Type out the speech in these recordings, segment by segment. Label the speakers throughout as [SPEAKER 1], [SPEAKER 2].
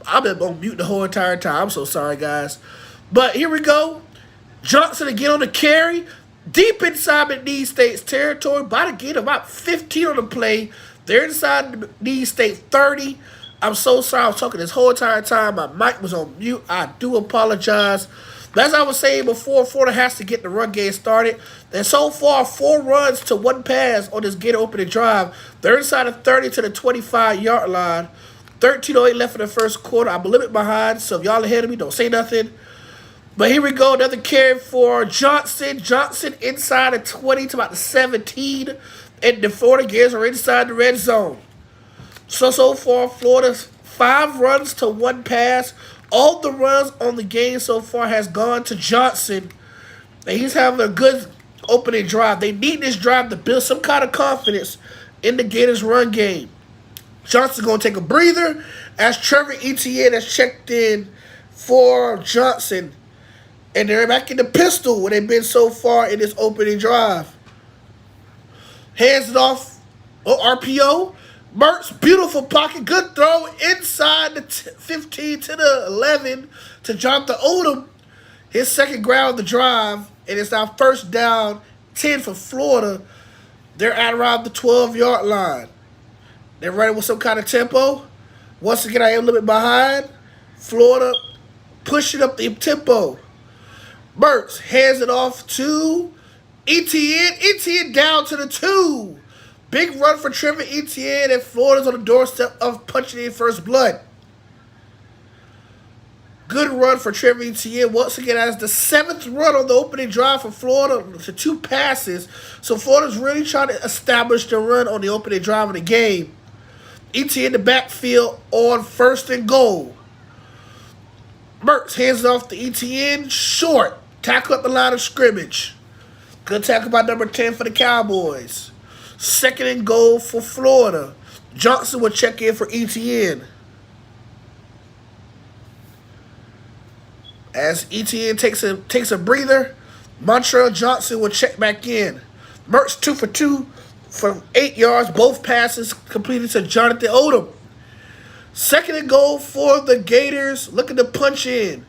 [SPEAKER 1] I've been on mute the whole entire time. I'm so sorry, guys. But here we go. Johnson again on the carry. Deep inside McNesse State's territory. By the gate, about 15 on the play. They're inside McNesse State 30. I'm so sorry. I was talking this whole entire time. My mic was on mute. I do apologize. But as I was saying before, Florida has to get the run game started. And so far, 4 runs to 1 pass on this Gator opening drive. They're inside the 30 to the 25-yard line. 13:08 left in the first quarter. I'm a little bit behind, so if y'all ahead of me, don't say nothing. But here we go, another carry for Johnson. Johnson inside the 20 to about the 17. And the Florida Gators are inside the red zone. So far, Florida's 5 runs to 1 pass. All the runs on the game so far has gone to Johnson. And he's having a good opening drive. They need this drive to build some kind of confidence in the Gators' run game. Johnson's going to take a breather as Trevor Etienne has checked in for Johnson. And they're back in the pistol where they've been so far in this opening drive. Hands it off. RPO. Mertz, beautiful pocket. Good throw inside the 15 to the 11 to Jonathan Odom. His second ground of the drive. And it's now first down 10 for Florida. They're at around the 12-yard line. They're running with some kind of tempo. Once again, I am a little bit behind. Florida pushing up the tempo. Mertz hands it off to Etienne. Etienne down to the 2. Big run for Trevor Etienne, and Florida's on the doorstep of punching in first blood. Good run for Trevor Etienne. Once again, as the 7th run on the opening drive for Florida to 2 passes. So Florida's really trying to establish the run on the opening drive of the game. Etienne in the backfield on 1st and goal. Mertz hands it off to Etienne. Short. Tackle up the line of scrimmage. Good tackle by number 10 for the Cowboys. 2nd and goal for Florida. Johnson will check in for Etienne. As Etienne takes a breather, Montreal Johnson will check back in. Mertz 2 for 2 for 8 yards. Both passes completed to Jonathan Odom. 2nd and goal for the Gators, looking to punch in.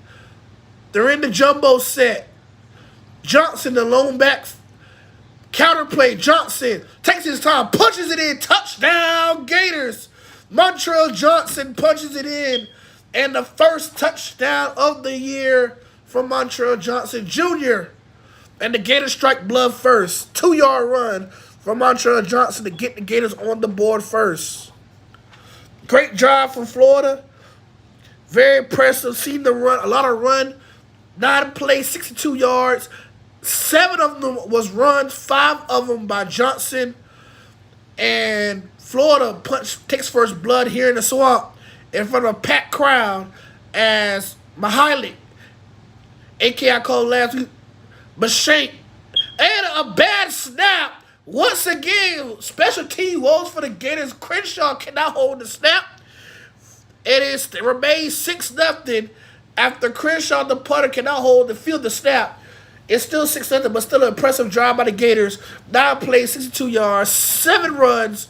[SPEAKER 1] They're in the jumbo set. Johnson, the lone back. Counterplay. Johnson takes his time, punches it in. Touchdown, Gators. Montreal Johnson punches it in. And the first touchdown of the year from Montreal Johnson Jr. And the Gators strike blood first. 2-yard run from Montreal Johnson to get the Gators on the board first. Great drive from Florida. Very impressive. Seen the run, a lot of run. 9 plays, 62 yards. 7 of them was runs, 5 of them by Johnson. And Florida takes first blood here in the swamp in front of a packed crowd as Mahalik, a.k.a. I called last week, Mashank, and a bad snap. Once again, special team woes for the Gators. Crenshaw cannot hold the snap. It remains 6-0 after Crenshaw, the punter, cannot hold the field the snap. It's still 6-0, but still an impressive drive by the Gators. 9 plays, 62 yards, 7 runs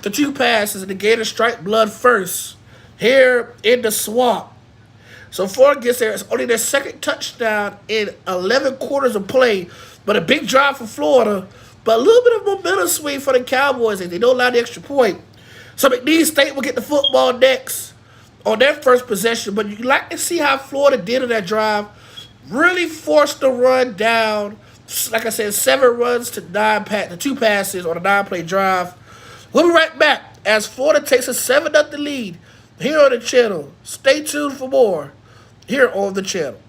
[SPEAKER 1] to 2 passes, and the Gators strike blood first here in the swamp. So Florida gets there. It's only their 2nd touchdown in 11 quarters of play, but a big drive for Florida. But a little bit of momentum swing for the Cowboys, and they don't allow the extra point. So McNesse State will get the football next on their first possession. But you like to see how Florida did on that drive. Really forced the run down. Like I said, 7 runs to 2 passes on a 9-play drive. We'll be right back as Florida takes a 7-0 lead here on the channel. Stay tuned for more here on the channel.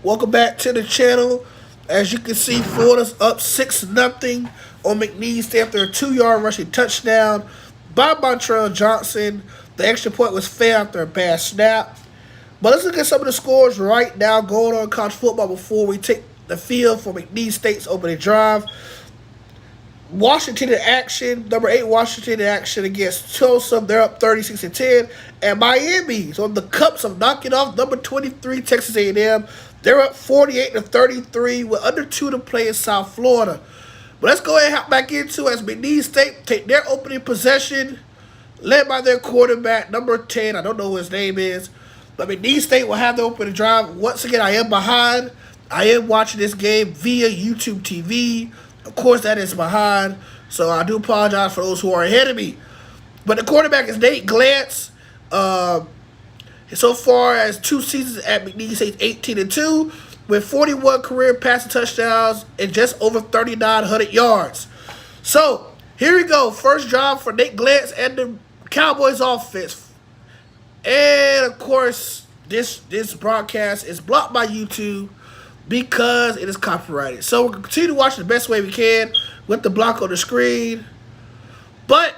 [SPEAKER 1] Welcome back to the channel. As you can see, Florida's up 6-0 on McNesse after a 2-yard rushing touchdown by Montreal Johnson. The extra point was fair after a bad snap. But let's look at some of the scores right now going on in college football before we take the field for McNesse State's opening drive. Washington in action, number 8 Washington in action against Tulsa. They're up 36-10. And Miami, so the Cups of knocking off number 23 Texas A&M. They're up 48-33 with under 2 to play in South Florida. But let's go ahead and hop back into as McNesse State take their opening possession, led by their quarterback, number 10. I don't know who his name is. But McNesse State will have the opening drive. Once again, I am behind. I am watching this game via YouTube TV. Of course, that is behind, so I do apologize for those who are ahead of me. But the quarterback is Nate Glantz. So far as 2 seasons at McNesse State, 18-2, with 41 career passing touchdowns and just over 3,900 yards. So here we go. First drive for Nate Glantz and the Cowboys offense. And of course, this broadcast is blocked by YouTube because it is copyrighted. So we'll continue to watch the best way we can with the block on the screen. But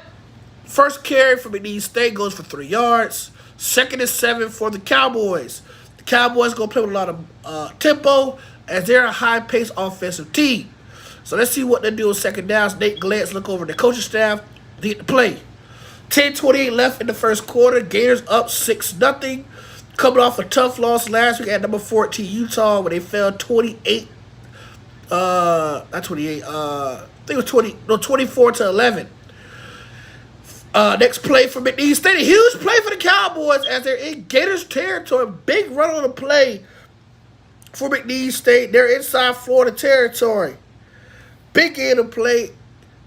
[SPEAKER 1] first carry for McNesse State goes for 3 yards. 2nd and 7 for the Cowboys. The Cowboys going to play with a lot of tempo as they're a high-paced offensive team. So let's see what they do with second downs. Nate Glantz look over the coaching staff to get the play. 10:28 left in the first quarter. Gators up 6-0. Coming off a tough loss last week at number 14 Utah, where they fell 28. Not 28. I think it was 24-11. Next play for McNesse State. A huge play for the Cowboys as they're in Gators territory. Big run on the play for McNesse State. They're inside Florida territory. Big game to play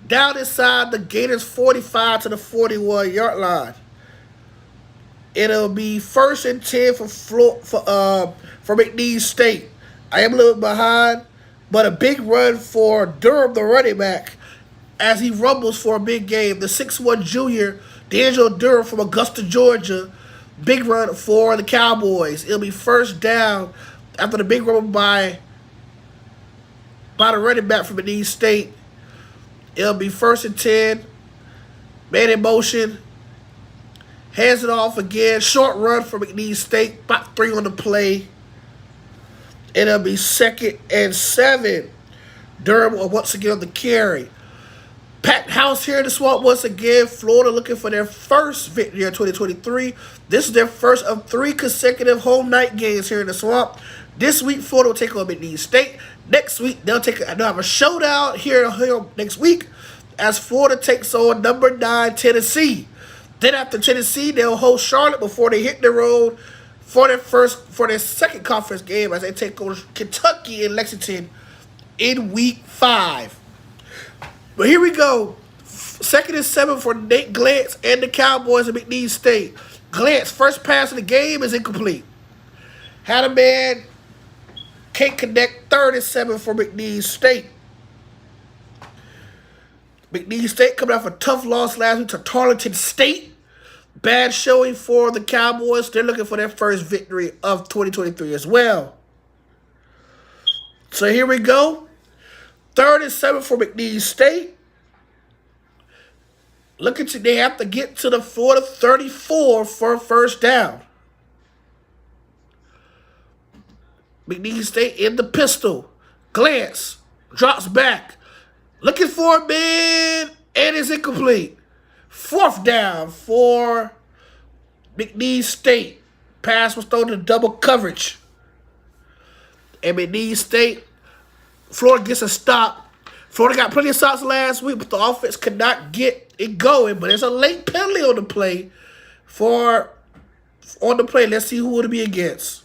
[SPEAKER 1] down inside the Gators 45 to the 41-yard line. It'll be 1st and 10 for McNesse State. I am a little bit behind, but a big run for Durham, the running back, as he rumbles for a big game. The 6'1 junior, D'Angelo Durham from Augusta, Georgia. Big run for the Cowboys. It'll be first down after the big run by the running back from McNesse State. It'll be 1st and 10. Man in motion. Hands it off again. Short run for McNesse State. About 3 on the play. And it'll be 2nd and 7. Durham will once again on the carry. Packed house here in the Swamp once again. Florida looking for their first victory in 2023. This is their first of 3 consecutive home night games here in the Swamp. This week, Florida will take on McNesse State. Next week, they'll have a showdown here next week as Florida takes on number 9 Tennessee. Then after Tennessee, they'll host Charlotte before they hit the road for their second conference game as they take on Kentucky and Lexington in week 5. But here we go. 2nd and 7 for Nate Glantz and the Cowboys of McNesse State. Glantz, first pass of the game is incomplete. Had a man, can't connect. 3rd and 7 for McNesse State. McNesse State coming off a tough loss last week to Tarleton State. Bad showing for the Cowboys. They're looking for their first victory of 2023 as well. So here we go. 3rd and 7 for McNesse State. They have to get to the Florida 34 for a first down. McNesse State in the pistol. Glantz drops back. Looking for a man, and it's incomplete. 4th down for McNesse State. Pass was thrown to double coverage. And McNesse State, Florida gets a stop. Florida got plenty of stops last week, but the offense could not get it going. But there's a late penalty on the play. Let's see who it'll be against.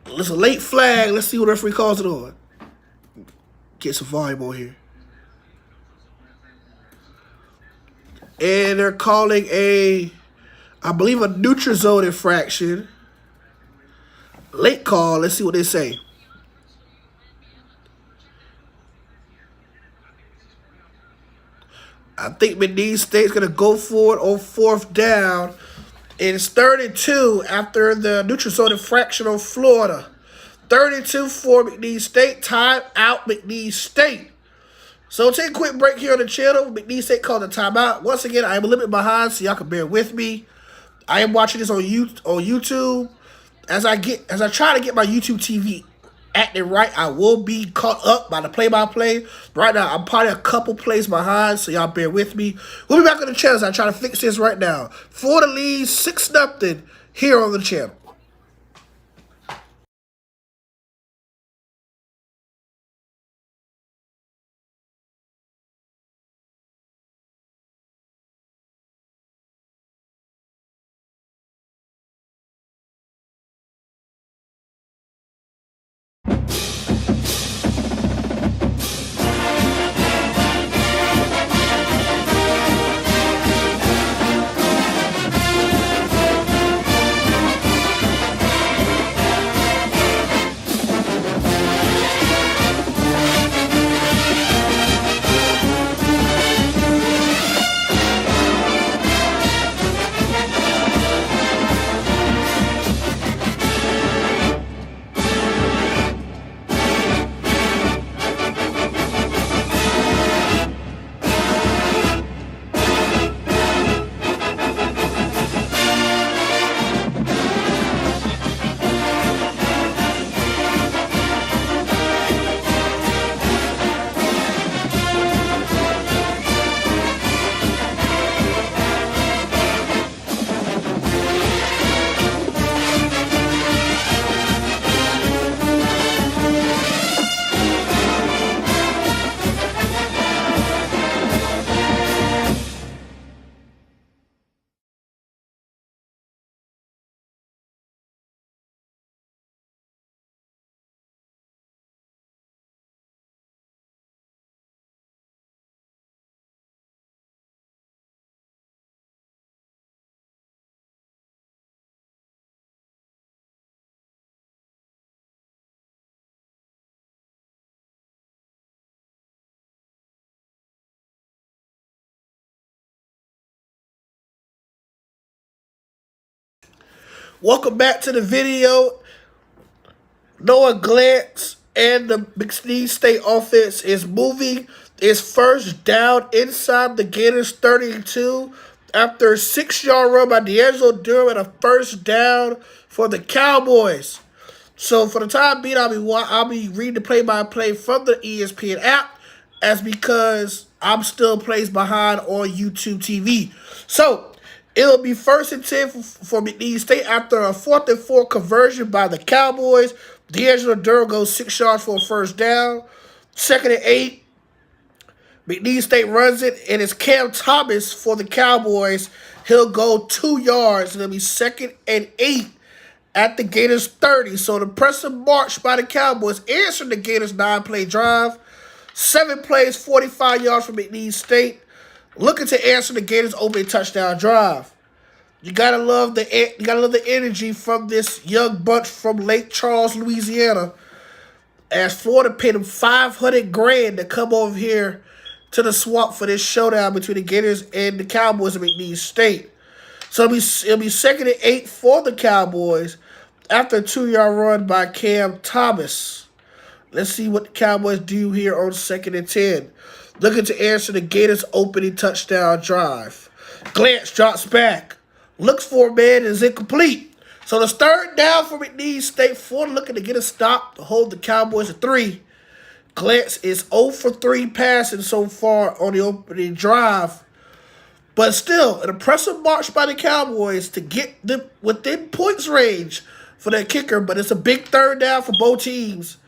[SPEAKER 1] There's a late flag. Let's see what the referee calls it on. Get some volume on here. And they're calling I believe a neutral zone infraction. Late call. Let's see what they say. I think McNesse State's going to go for it on 4th down It's 32 after the neutral zone infraction on Florida. 32 for McNesse State. Time out McNesse State. So take a quick break here on the channel. McNesse State called a timeout. Once again, I am a little bit behind, so y'all can bear with me. I am watching this on YouTube. As I try to get my YouTube TV acting right, I will be caught up by the play-by-play. Right now, I'm probably a couple plays behind, so y'all bear with me. We'll be back on the channel as I try to fix this right now. Florida leads 6-0 here on the channel. Welcome back to the video. Noah Glantz and the McNesse State offense is moving. It's first down inside the Gators 32 after a 6-yard run by D'Angelo Durham and a first down for the Cowboys. So for the time being, I'll be reading the play-by-play from the ESPN app, as because I'm still plays behind on YouTube TV. So it'll be 1st and 10 for McNesse State after a 4th and 4 conversion by the Cowboys. D'Angelo Durham goes 6 yards for a first down. 2nd and 8. McNesse State runs it, and it's Cam Thomas for the Cowboys. He'll go 2 yards, and it'll be 2nd and 8 at the Gators 30. So the impressive march by the Cowboys answered the Gators 9-play drive. 7 plays, 45 yards for McNesse State, looking to answer the Gators' opening touchdown drive. You gotta love the energy from this young bunch from Lake Charles, Louisiana, as Florida paid them $500,000 to come over here to the swamp for this showdown between the Gators and the Cowboys of McNesse State. So it'll be 2nd and 8 for the Cowboys after a 2-yard run by Cam Thomas. Let's see what the Cowboys do here on 2nd and 10. Looking to answer the Gators' opening touchdown drive. Glantz drops back. Looks for a man, is incomplete. So the 3rd down for McNesse State. Florida looking to get a stop to hold the Cowboys at 3. Glantz is 0 for 3 passing so far on the opening drive. But still, an impressive march by the Cowboys to get them within points range for their kicker. But it's a big 3rd down for both teams,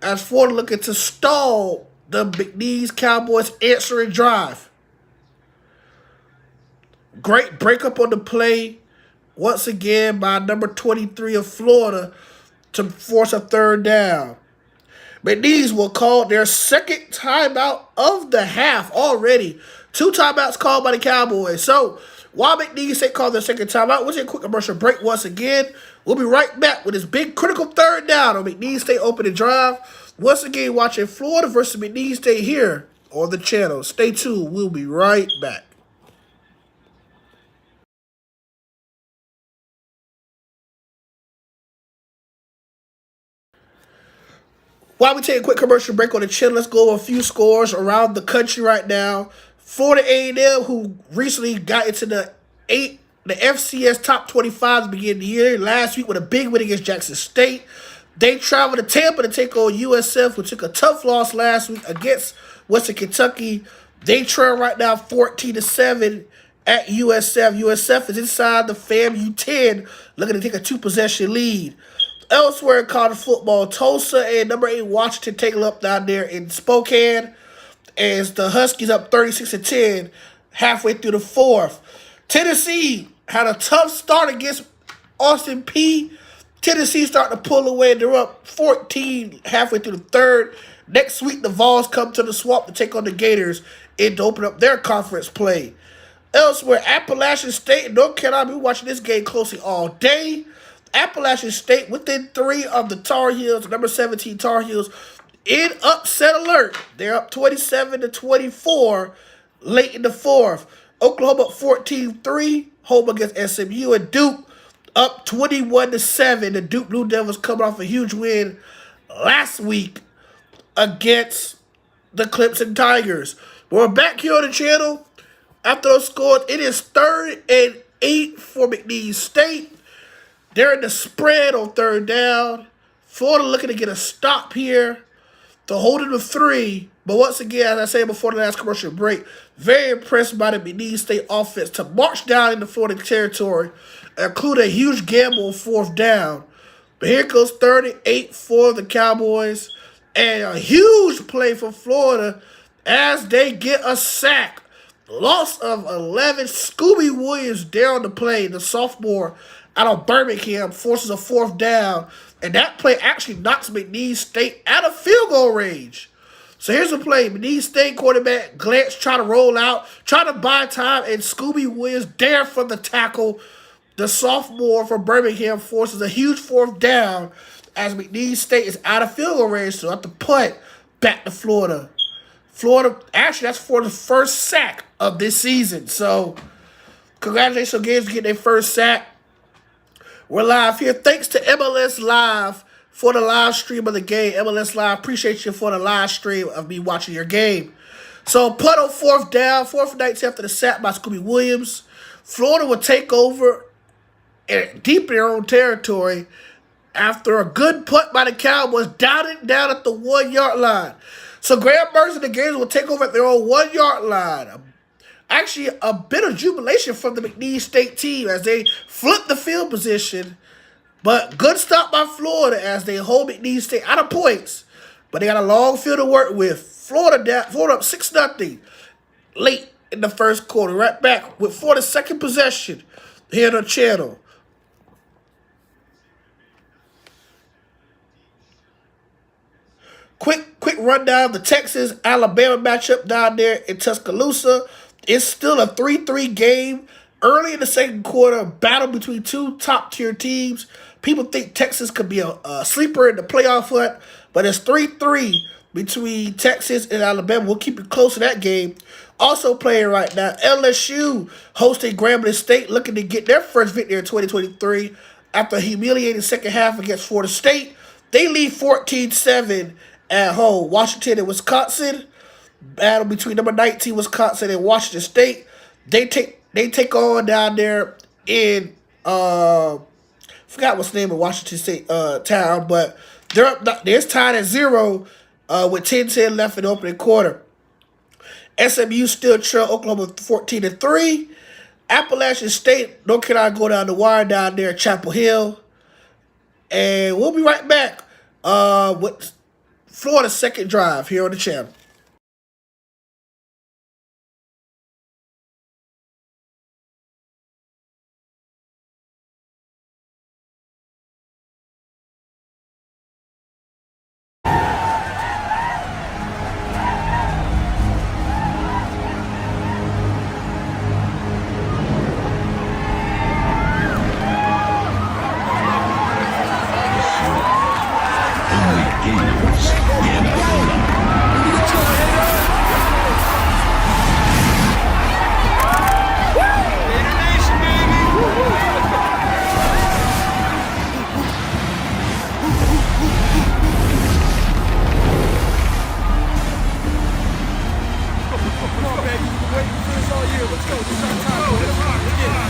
[SPEAKER 1] as Florida looking to stall the McNesse Cowboys answering drive. Great breakup on the play, once again, by number 23 of Florida to force a 3rd down. McNesse will call their 2nd timeout of the half already. 2 timeouts called by the Cowboys. So while McNesse State called their 2nd timeout, we'll take a quick commercial break once again. We'll be right back with this big critical 3rd down on McNesse State opening drive. Once again, watching Florida versus McNesse State here on the channel. Stay tuned. We'll be right back. While we take a quick commercial break on the channel, let's go over a few scores around the country right now. Florida A&M, who recently got into the FCS top 25 at the beginning of the year, last week with a big win against Jackson State. They traveled to Tampa to take on USF, who took a tough loss last week against Western Kentucky. They trail right now 14-7 at USF. USF is inside the FAMU 10, looking to take a 2-possession lead. Elsewhere in college football, Tulsa and number 8 Washington take it up down there in Spokane, as the Huskies up 36-10 halfway through the fourth. Tennessee had a tough start against Austin Peay. Tennessee starting to pull away. They're up 14 halfway through the third. Next week, the Vols come to the Swamp to take on the Gators and to open up their conference play. Elsewhere, Appalachian State and North Carolina, we'll be watching this game closely all day. Appalachian State within 3 of the Tar Heels, number 17 Tar Heels, in upset alert. They're up 27-24 late in the fourth. Oklahoma up 14-3, home against SMU, and Duke up 21-7. The Duke Blue Devils coming off a huge win last week against the Clemson Tigers. We're back here on the channel. After those scores, it is 3rd and 8 for McNesse State. They're in the spread on 3rd down. Florida looking to get a stop here to hold it to 3. But once again, as I said before the last commercial break, very impressed by the McNesse State offense to march down into Florida territory, include a huge gamble on 4th down. But here goes 3rd and 8 for the Cowboys. And a huge play for Florida as they get a sack. Loss of 11. Scooby Williams down the play, the sophomore out of Birmingham, forces a 4th down. And that play actually knocks McNesse State out of field goal range. So here's the play. McNesse State quarterback Glantz trying to roll out, trying to buy time, and Scooby Williams there for the tackle. The sophomore from Birmingham forces a huge 4th down as McNesse State is out of field goal range, so have to punt back to Florida. Florida, actually, that's Florida's first sack of this season. So congratulations on Games getting their first sack. We're live here. Thanks to MLS Live for the live stream of the game. MLS Live, appreciate you for the live stream of me watching your game. So punt on 4th down, 4th and 19 after the sack by Scooby Williams. Florida will take over deep in their own territory after a good punt by the Cowboys, down at the 1-yard line. So Graham Mertz and the Gators will take over at their own 1-yard line. Actually, a bit of jubilation from the McNesse State team as they flip the field position. But good stop by Florida as they hold McNesse State out of points. But they got a long field to work with. Florida up 6-0 late in the first quarter. Right back with Florida's second possession here on the channel. Quick rundown of the Texas-Alabama matchup down there in Tuscaloosa. It's still a 3-3 game. Early in the second quarter, a battle between 2 top-tier teams. People think Texas could be a sleeper in the playoff hunt, but it's 3-3 between Texas and Alabama. We'll keep it close to that game. Also playing right now, LSU hosting Grambling State, looking to get their first victory in 2023 after a humiliating second half against Florida State. They lead 14-7 at home. Washington and Wisconsin, battle between number 19 Wisconsin and Washington State. They take on down there in forgot what's the name of Washington State town, but they're tied at 0 with 10-10 left in the opening quarter. SMU still trail Oklahoma 14-3. Appalachian State, North Carolina go down the wire down there at Chapel Hill. And we'll be right back with Florida's second drive here on the channel.
[SPEAKER 2] Come on, baby. You've been waiting for this all year. Let's go. This is our time. Go hit him hard. Let's get it.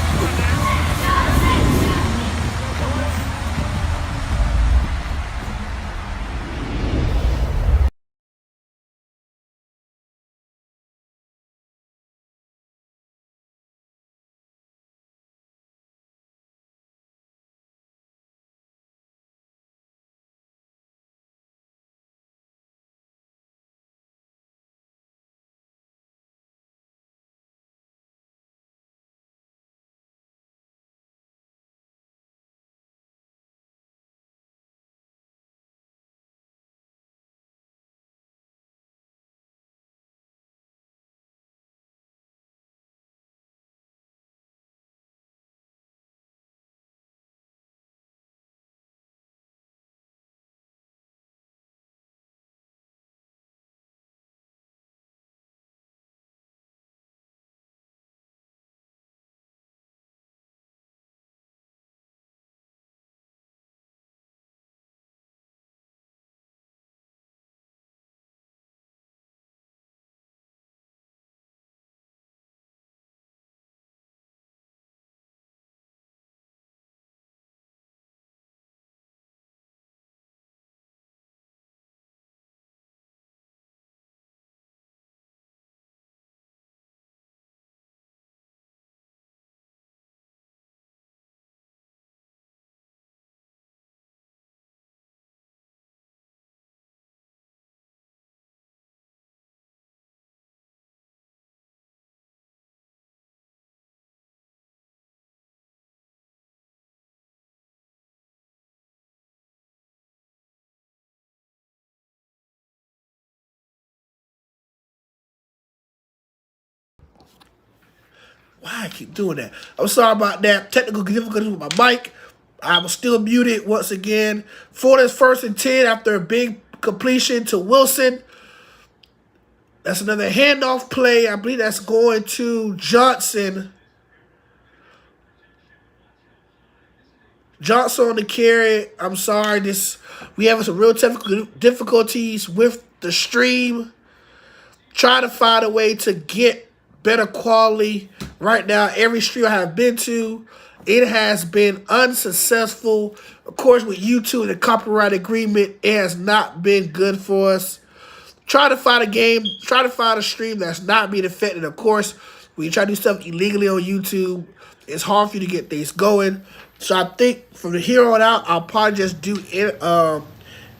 [SPEAKER 1] Why I keep doing that? I'm sorry about that. Technical difficulties with my mic. I was still muted once again. Florida's 1st and 10 after a big completion to Wilson. That's another handoff play. I believe that's going to Johnson. Johnson on the carry. I'm sorry. We having some real technical difficulties with the stream. Trying to find a way to get better quality. Right now, every stream I have been to, it has been unsuccessful. Of course, with YouTube, the copyright agreement, it has not been good for us. Try to find a stream that's not being affected. Of course, when you try to do stuff illegally on YouTube, it's hard for you to get things going. So I think from here on out, I'll probably just do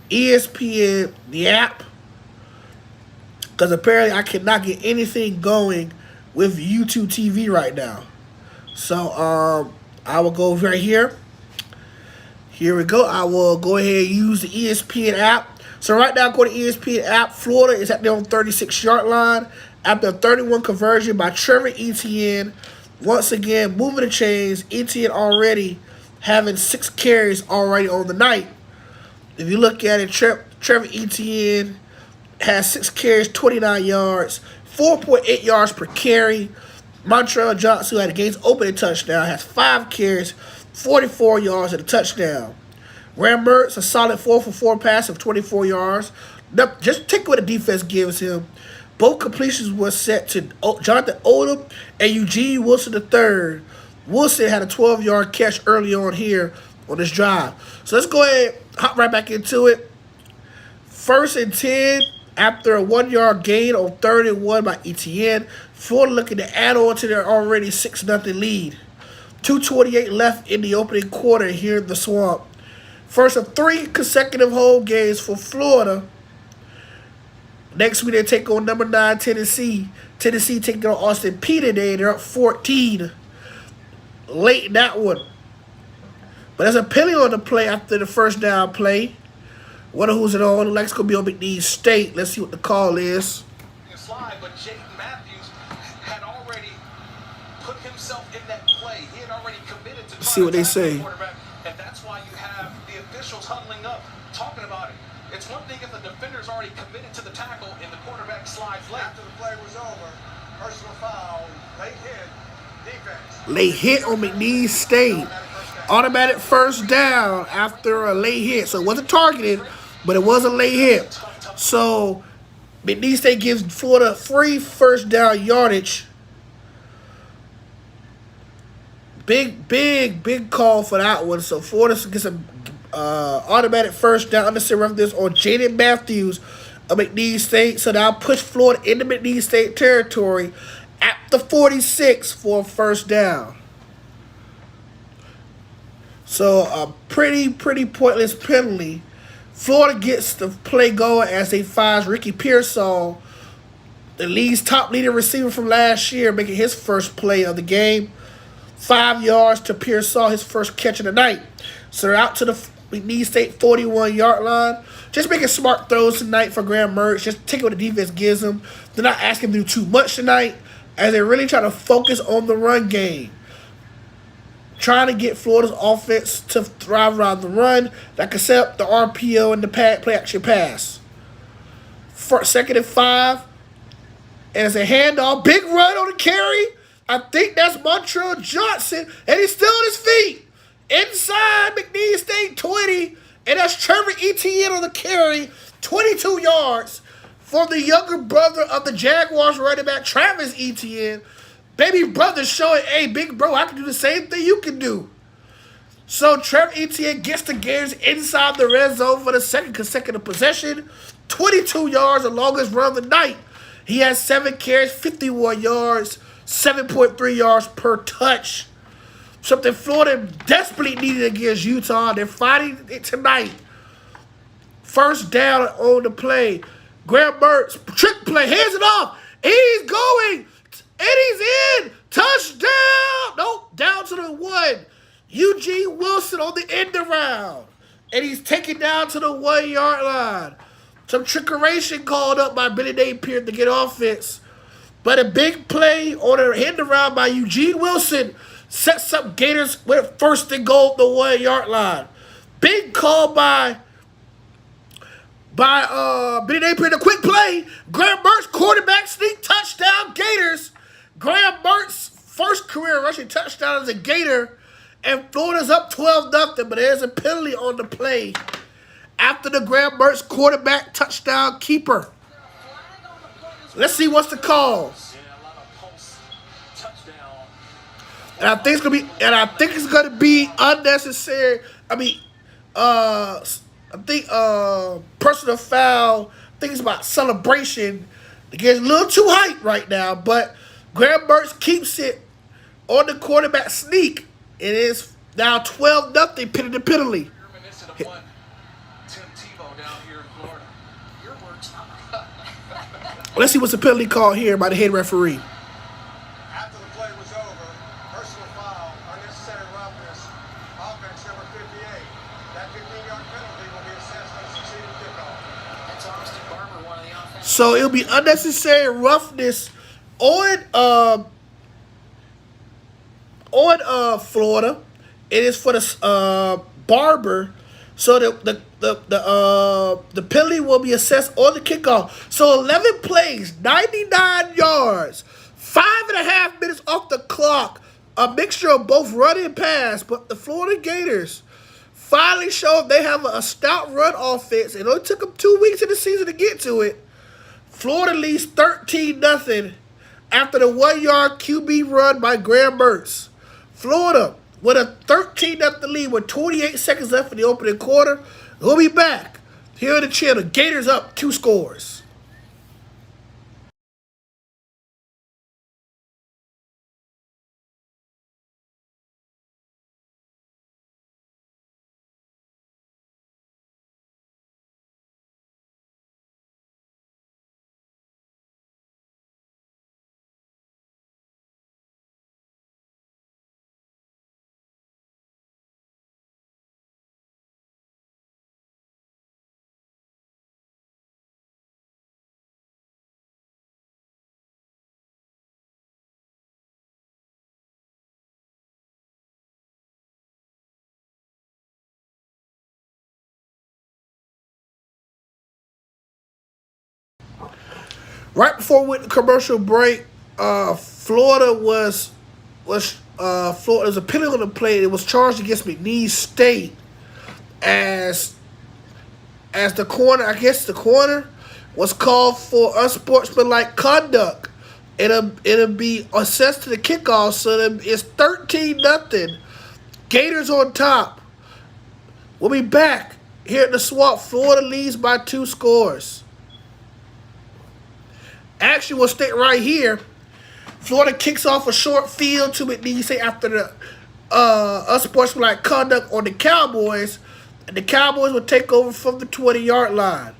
[SPEAKER 1] ESPN, the app. Because apparently I cannot get anything going with YouTube TV right now. So I will go right here. Here we go. I will go ahead and use the ESPN app. So right now, according to ESPN app, Florida is at their own 36-yard line after a 31 conversion by Trevor Etienne. Once again, moving the chains. Etienne already having 6 carries already on the night. If you look at it, Trevor Etienne has 6 carries, 29 yards, 4.8 yards per carry. Montreal Johnson, who had a game's opening touchdown, has 5 carries, 44 yards and a touchdown. Graham Mertz, a solid 4-for-4 pass of 24 yards. Just take what the defense gives him. Both completions were set to Jonathan Odom and Eugene Wilson III. Wilson had a 12-yard catch early on here on this drive. So let's go ahead and hop right back into it. 1st and 10 after a 1-yard gain on 3rd and 1 by Etienne. Florida looking to add on to their already 6-0 lead. 2:28 left in the opening quarter here in the Swamp. First of 3 consecutive home games for Florida. Next week they take on number 9 Tennessee. Tennessee taking on Austin Peay today. They're up 14. Late in that one. But there's a penalty on the play after the first down play. Wonder who's it on. It's going to be on McNesse State. Let's see what the call is.
[SPEAKER 3] Slide, but Jaden Matthews had already put himself in that play. He had already committed to.
[SPEAKER 1] Let's see what they say.
[SPEAKER 3] And that's why you have the officials huddling up, talking about it. It's one thing if the defender's already committed to the tackle and the quarterback slides late.
[SPEAKER 4] After the play was over, personal foul, late hit, defense.
[SPEAKER 1] Late hit on McNesse State. Automatic first down after a late hit. So it wasn't targeted, but it was a late hit. So McNesse State gives Florida free first down yardage. Big call for that one. So Florida gets a automatic first down, unnecessary roughness on Jaden Matthews of McNesse State. So now push Florida into McNesse State territory at the 46 for a first down. So a pretty pointless penalty. Florida gets the play going as they find Ricky Pearsall, the league's top leading receiver from last year, making his first play of the game. 5 yards to Pearsall, his first catch of the night. So they're out to the McNesse State 41-yard line. Just making smart throws tonight for Graham Mertz. Just taking what the defense gives them. They're not asking him to do too much tonight, as they're really trying to focus on the run game. Trying to get Florida's offense to thrive around the run that can set up the RPO and the play action pass. First, 2nd and 5. And it's a handoff. Big run on the carry. I think that's Montreal Johnson. And he's still on his feet. Inside McNesse State 20. And that's Trevor Etienne on the carry. 22 yards for the younger brother of the Jaguars running back, Travis Etienne. Baby brother showing, hey, big bro, I can do the same thing you can do. So Trevor Etienne gets the Gators inside the red zone for the second consecutive possession. 22 yards, the longest run of the night. He has 7 carries, 51 yards, 7.3 yards per touch. Something Florida desperately needed against Utah. They're fighting it tonight. First down on the play. Graham Mertz, trick play, hands it off. He's going. And he's in. Touchdown. Nope. Down to the 1. Eugene Wilson on the end around. And he's taken down to the 1-yard line. Some trickeration called up by Billy Napier to get offense. But a big play on a end around by Eugene Wilson sets up Gators with first and goal at the 1-yard line. Big call by Billy Napier. The quick play. Graham Mertz, quarterback sneak, touchdown, Gators. Graham Mertz, first career rushing touchdown as a Gator, and Florida's up 12-0, but there's a penalty on the play after the Graham Mertz quarterback touchdown keeper. Let's see what's the call. And I think it's gonna be unnecessary. Personal foul. I think it's about celebration. It gets a little too hype right now, but Graham Mertz keeps it on the quarterback sneak. It is now 12-0 penalty. Let's see what's the penalty call here by the head referee.
[SPEAKER 4] After the play was over, personal foul, unnecessary roughness, offense number 58. That 15-yard penalty will be assessed on succeeding kickoff.
[SPEAKER 3] That's Austin Barber, one of the offensive.
[SPEAKER 1] So it'll be unnecessary roughness on Florida. It is for the Barber. So the penalty will be assessed on the kickoff. So 11 plays, 99 yards, 5.5 minutes off the clock. A mixture of both run and pass. But the Florida Gators finally showed they have a stout run offense. It only took them 2 weeks in the season to get to it. Florida leads 13-0 after the 1-yard QB run by Graham Mertz. Florida with a 13-0 lead with 28 seconds left in the opening quarter. We'll be back here on the channel. Gators up 2 scores. Right before we went to commercial break, Florida was a penalty on the play. It was charged against McNesse State as the corner. I guess the corner was called for unsportsmanlike conduct. It'll be assessed to the kickoff, so it's 13-0. Gators on top. We'll be back here at the Swamp. Florida leads by 2 scores. Action will stay right here. Florida kicks off a short field to McNesse after the unsportsmanlike conduct on the Cowboys, and the Cowboys will take over from the 20-yard line.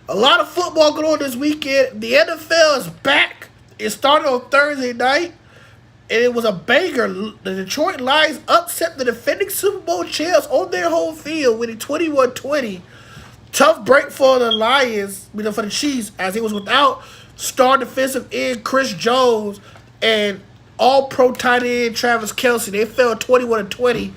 [SPEAKER 1] A lot of football going on this weekend. The NFL is back. It started on Thursday night, and it was a banger. The Detroit Lions upset the defending Super Bowl champs on their home field, winning 21-20. Tough break for the Lions, for the Chiefs, as it was without star defensive end Chris Jones and all-pro tight end Travis Kelce. They fell 21-20.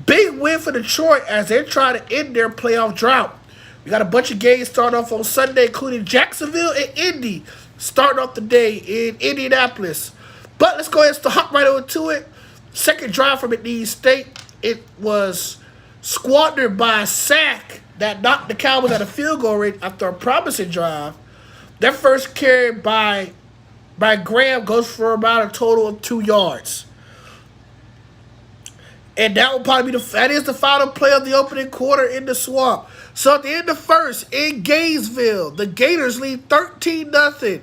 [SPEAKER 1] Big win for Detroit as they're trying to end their playoff drought. We got a bunch of games starting off on Sunday, including Jacksonville and Indy starting off the day in Indianapolis. But let's go ahead and hop right over to it. Second drive from McNesse State. It was squandered by a sack that knocked the Cowboys out of field goal range after a promising drive. Their first carry by Graham goes for about a total of 2 yards. And that will probably be that is the final play of the opening quarter in the Swamp. So at the end of the first, in Gainesville, the Gators lead 13-0.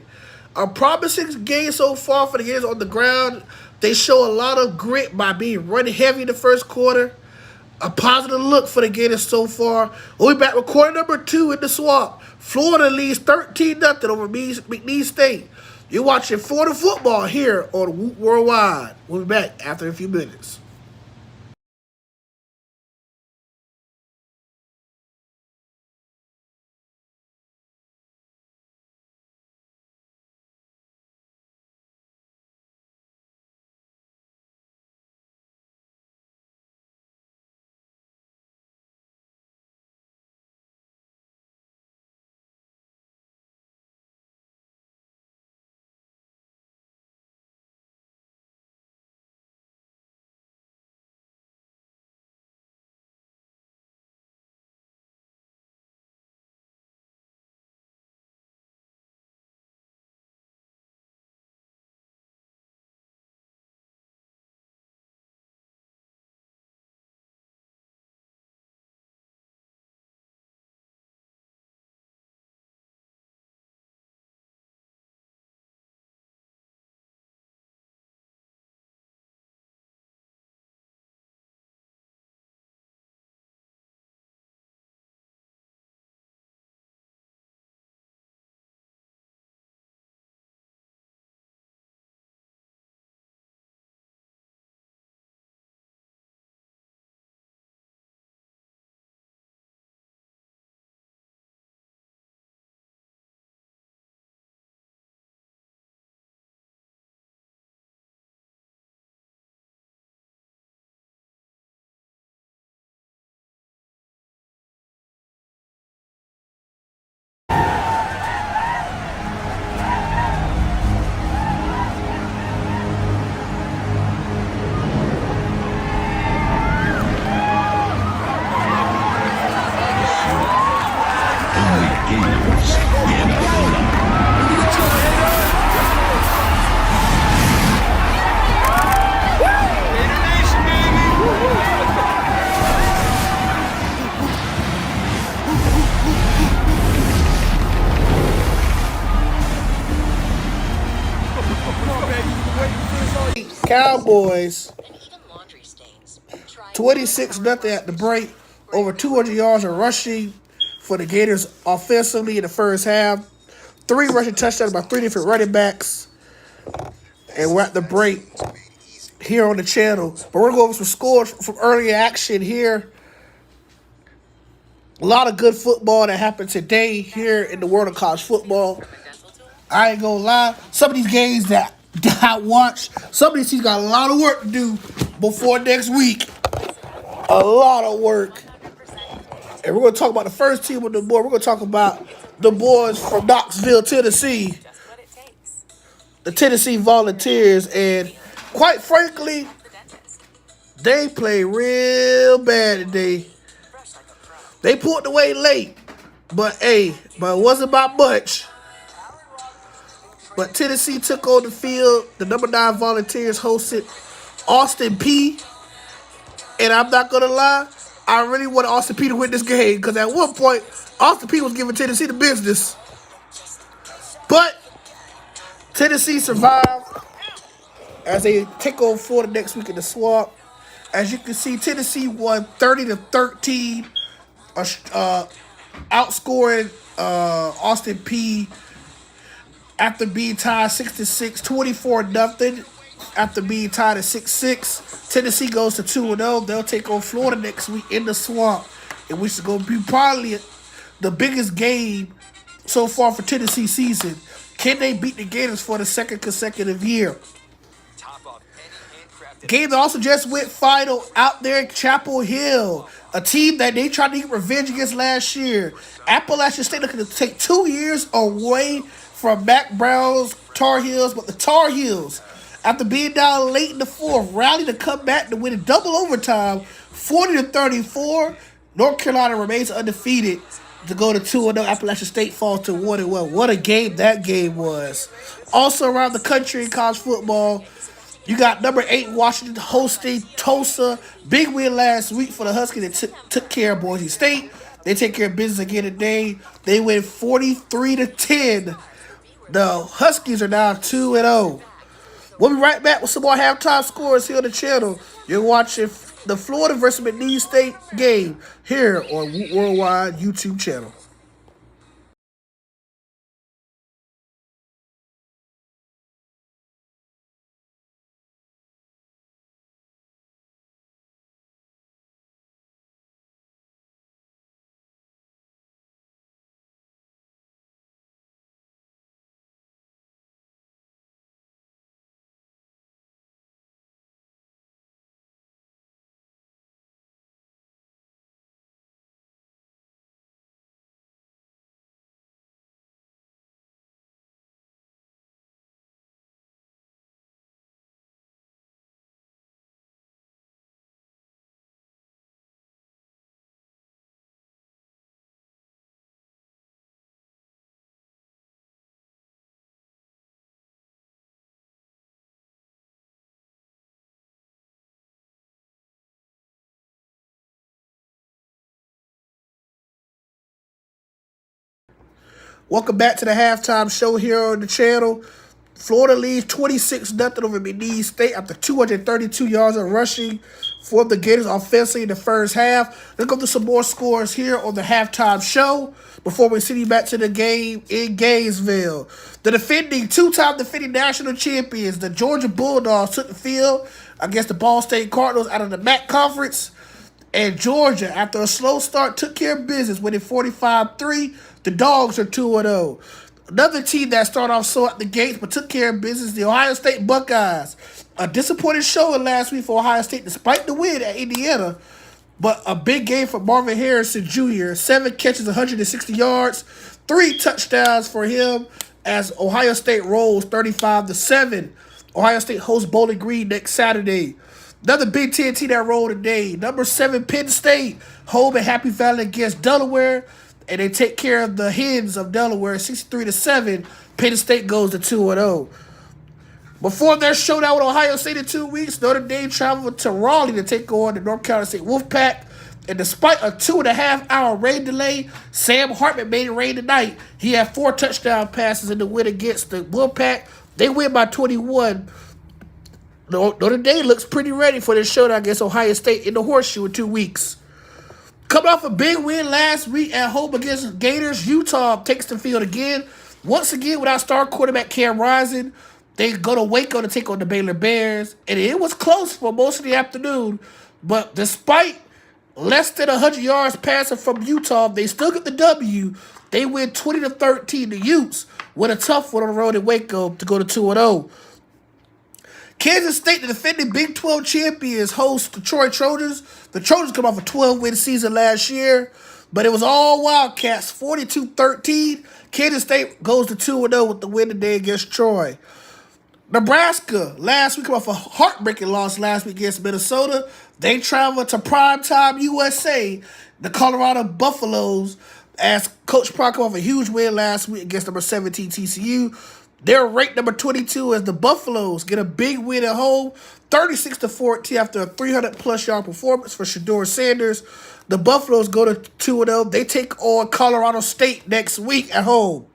[SPEAKER 1] A promising game so far for the Gators on the ground. They show a lot of grit by being run heavy in the first quarter. A positive look for the Gators so far. We'll be back with quarter number 2 in the Swamp. Florida leads 13-0 over McNesse State. You're watching Florida football here on Whoop Worldwide. We'll be back after a few minutes. Cowboys 26-0 at the break. Over 200 yards of rushing for the Gators offensively in the first half. 3 rushing touchdowns by 3 different running backs. And we're at the break here on the channel. But we're going to go over some scores from earlier action here. A lot of good football that happened today here in the world of college football. I ain't gonna lie. Some of these games that I watched, some of these teams got a lot of work to do before next week. A lot of work. And we're going to talk about the first team on the board. We're going to talk about the boys from Knoxville, Tennessee. The Tennessee Volunteers. And quite frankly, they played real bad today. They pulled away late. But it wasn't by much. But Tennessee took on the field. The number 9 Volunteers hosted Austin P. And I'm not going to lie, I really want Austin P to win this game because at one point, Austin P was giving Tennessee the business. But Tennessee survived as they take on Florida next week in the Swamp. As you can see, Tennessee won 30-13, outscoring Austin P after being tied 6-6, 24-0. After being tied at 6-6, Tennessee goes to 2-0. They'll take on Florida next week in the Swamp, and which is going to be probably the biggest game so far for Tennessee season. Can they beat the Gators for the second consecutive year? Game that also just went final out there in Chapel Hill, a team that they tried to get revenge against last year. Appalachian State looking to take 2 years away from Mac Brown's Tar Heels, but the Tar Heels, after being down late in the fourth, rallied to come back to win in double overtime, 40-34. North Carolina remains undefeated to go to 2-0. Appalachian State falls to 1-1. What a game that game was. Also around the country in college football, you got number 8 Washington hosting Tulsa. Big win last week for the Huskies. They took care of Boise State. They take care of business again today. They win 43-10. The Huskies are now 2-0. We'll be right back with some more halftime scores here on the channel. You're watching the Florida versus McNesse State game here on Worldwide YouTube channel. Welcome back to the halftime show here on the channel. Florida leads 26-0 over McNesse State after 232 yards of rushing for the Gators offensively in the first half. Let's go through some more scores here on the halftime show before we send you back to the game in Gainesville. The two-time defending national champions, the Georgia Bulldogs, took the field against the Ball State Cardinals out of the MAC Conference. And Georgia, after a slow start, took care of business, winning 45-3. The Dogs are 2-0. Another team that started off slow at the gates but took care of business, the Ohio State Buckeyes. A disappointing showing last week for Ohio State despite the win at Indiana. But a big game for Marvin Harrison Jr. 7 catches, 160 yards, 3 touchdowns for him as Ohio State rolls 35-7. Ohio State hosts Bowling Green next Saturday. Another Big Ten team that rolled today. Number 7 Penn State, home at Happy Valley against Delaware. And they take care of the Hens of Delaware, 63-7. Penn State goes to 2-0. Before their showdown with Ohio State in 2 weeks, Notre Dame traveled to Raleigh to take on the North Carolina State Wolfpack. And despite a 2.5-hour rain delay, Sam Hartman made it rain tonight. He had 4 touchdown passes in the win against the Wolfpack. They win by 21. Notre Dame looks pretty ready for this showdown against Ohio State in the Horseshoe in 2 weeks. Coming off a big win last week at home against Gators, Utah takes the field again. Once again, without star quarterback Cam Rising, they go to Waco to take on the Baylor Bears. And it was close for most of the afternoon. But despite less than 100 yards passing from Utah, they still get the W. They win 20-13. The Utes win a tough one on the road in Waco to go to 2-0. Kansas State, the defending Big 12 champions, host the Troy Trojans. The Trojans come off a 12-win season last year, but it was all Wildcats, 42-13. Kansas State goes to 2-0 with the win today against Troy. Nebraska, last week, come off a heartbreaking loss last week against Minnesota. They travel to primetime USA, the Colorado Buffaloes, as Coach Prime come off a huge win last week against number 17 TCU. They're ranked number 22 as the Buffaloes get a big win at home, 36-14 after a 300-plus yard performance for Shedeur Sanders. The Buffaloes go to 2-0. They take on Colorado State next week at home.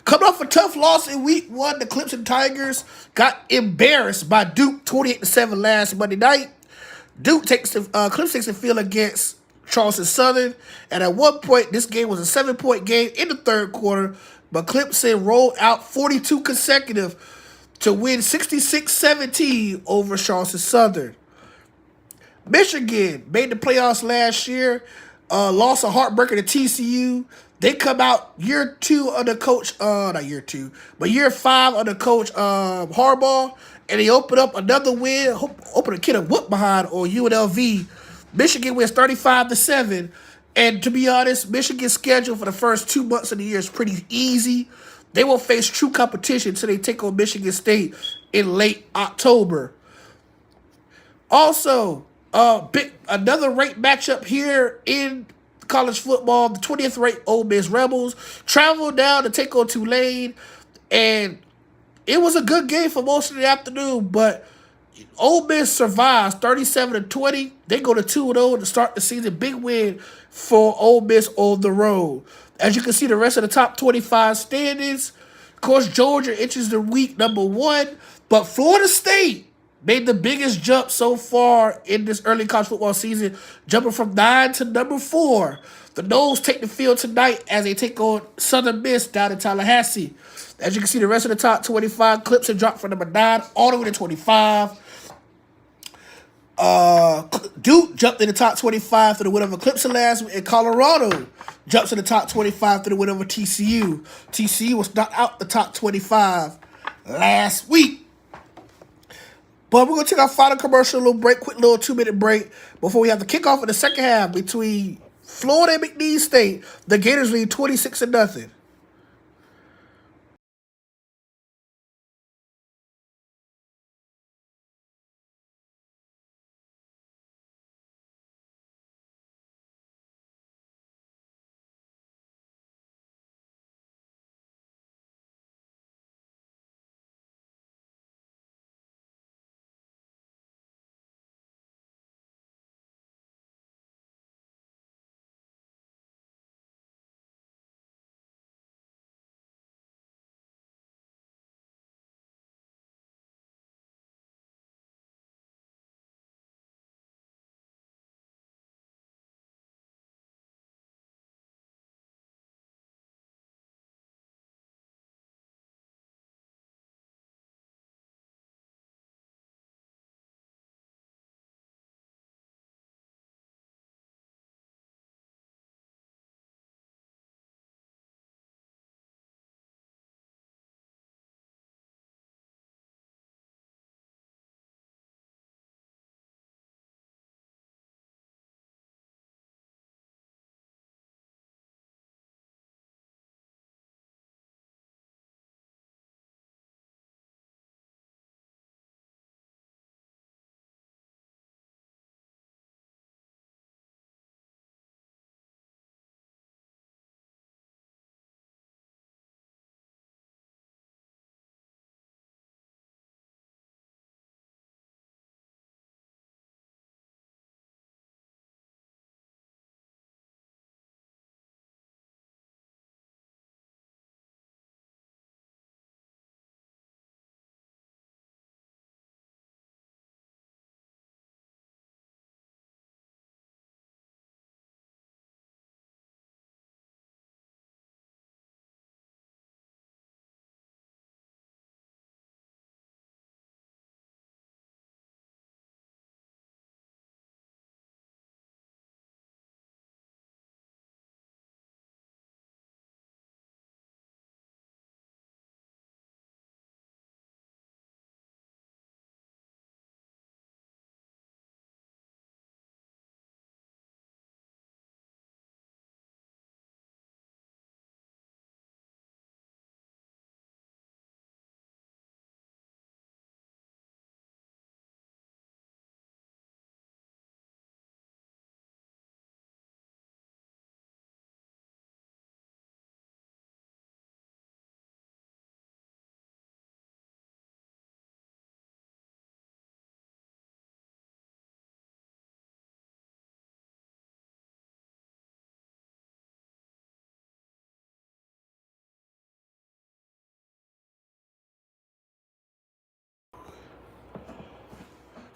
[SPEAKER 1] Coming off a tough loss in week 1, the Clemson Tigers got embarrassed by Duke 28-7 last Monday night. Clemson takes the field against Charleston Southern, and at one point, this game was a 7-point game in the third quarter, but Clemson rolled out 42 consecutive to win 66-17 over Charleston Southern. Michigan made the playoffs last year, lost a heartbreaker to TCU. They come out year 2 under coach, not year 2, but year 5 under coach Harbaugh, and they open up another win, open a kid a whoop behind on UNLV. Michigan wins 35-7, and to be honest, Michigan's schedule for the first 2 months of the year is pretty easy. They will face true competition until they take on Michigan State in late October. Also, another ranked matchup here in college football. The 20th ranked Ole Miss Rebels traveled down to take on Tulane, and it was a good game for most of the afternoon, but Ole Miss survives 37-20. They go to 2-0 to start the season. Big win for Ole Miss on the road. As you can see, the rest of the top 25 standings. Of course, Georgia inches the week number 1, but Florida State made the biggest jump so far in this early college football season, jumping from 9 to number 4. The Noles take the field tonight as they take on Southern Miss down in Tallahassee. As you can see, the rest of the top 25, Clemson dropped from number 9 all the way to 25. Duke jumped in the top 25 through the win over Clemson last week, and Colorado jumps in the top 25 through the win over TCU. TCU was knocked out the top 25 last week. But we're going to take our final commercial, a little break, quick little 2-minute break before we have the kickoff in the second half between Florida and McNesse State. The Gators lead 26-0.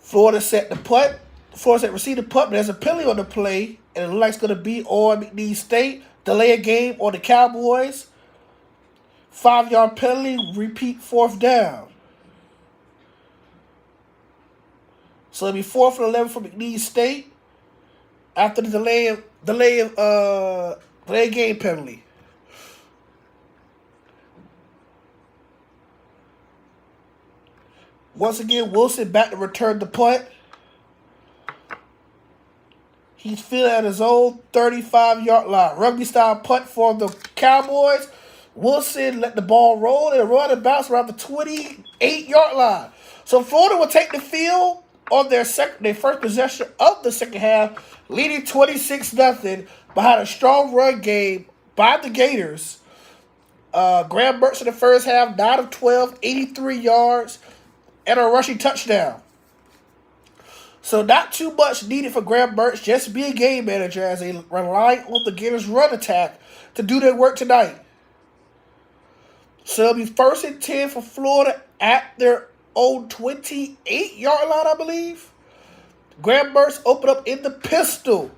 [SPEAKER 1] Florida set the punt. Florida set receive the punt, but there's a penalty on the play, and it looks like it's going to be on McNesse State. Delay a game on the Cowboys. 5-yard penalty, repeat 4th down. So it'll be 4th and 11 for McNesse State after the delay game penalty. Once again, Wilson back to return the punt. He's feeling at his own 35-yard line. Rugby-style punt for the Cowboys. Wilson let the ball roll and run and bounce around the 28-yard line. So Florida will take the field on their first possession of the second half, leading 26-0 behind a strong run game by the Gators. Graham Mertz in the first half, 9 of 12, 83 yards, and a rushing touchdown. So not too much needed for Graham Mertz, just to be a game manager as they rely on the Gators' run attack to do their work tonight. So it'll be 1st and 10 for Florida at their own 28-yard line, I believe. Graham Mertz open up in the pistol.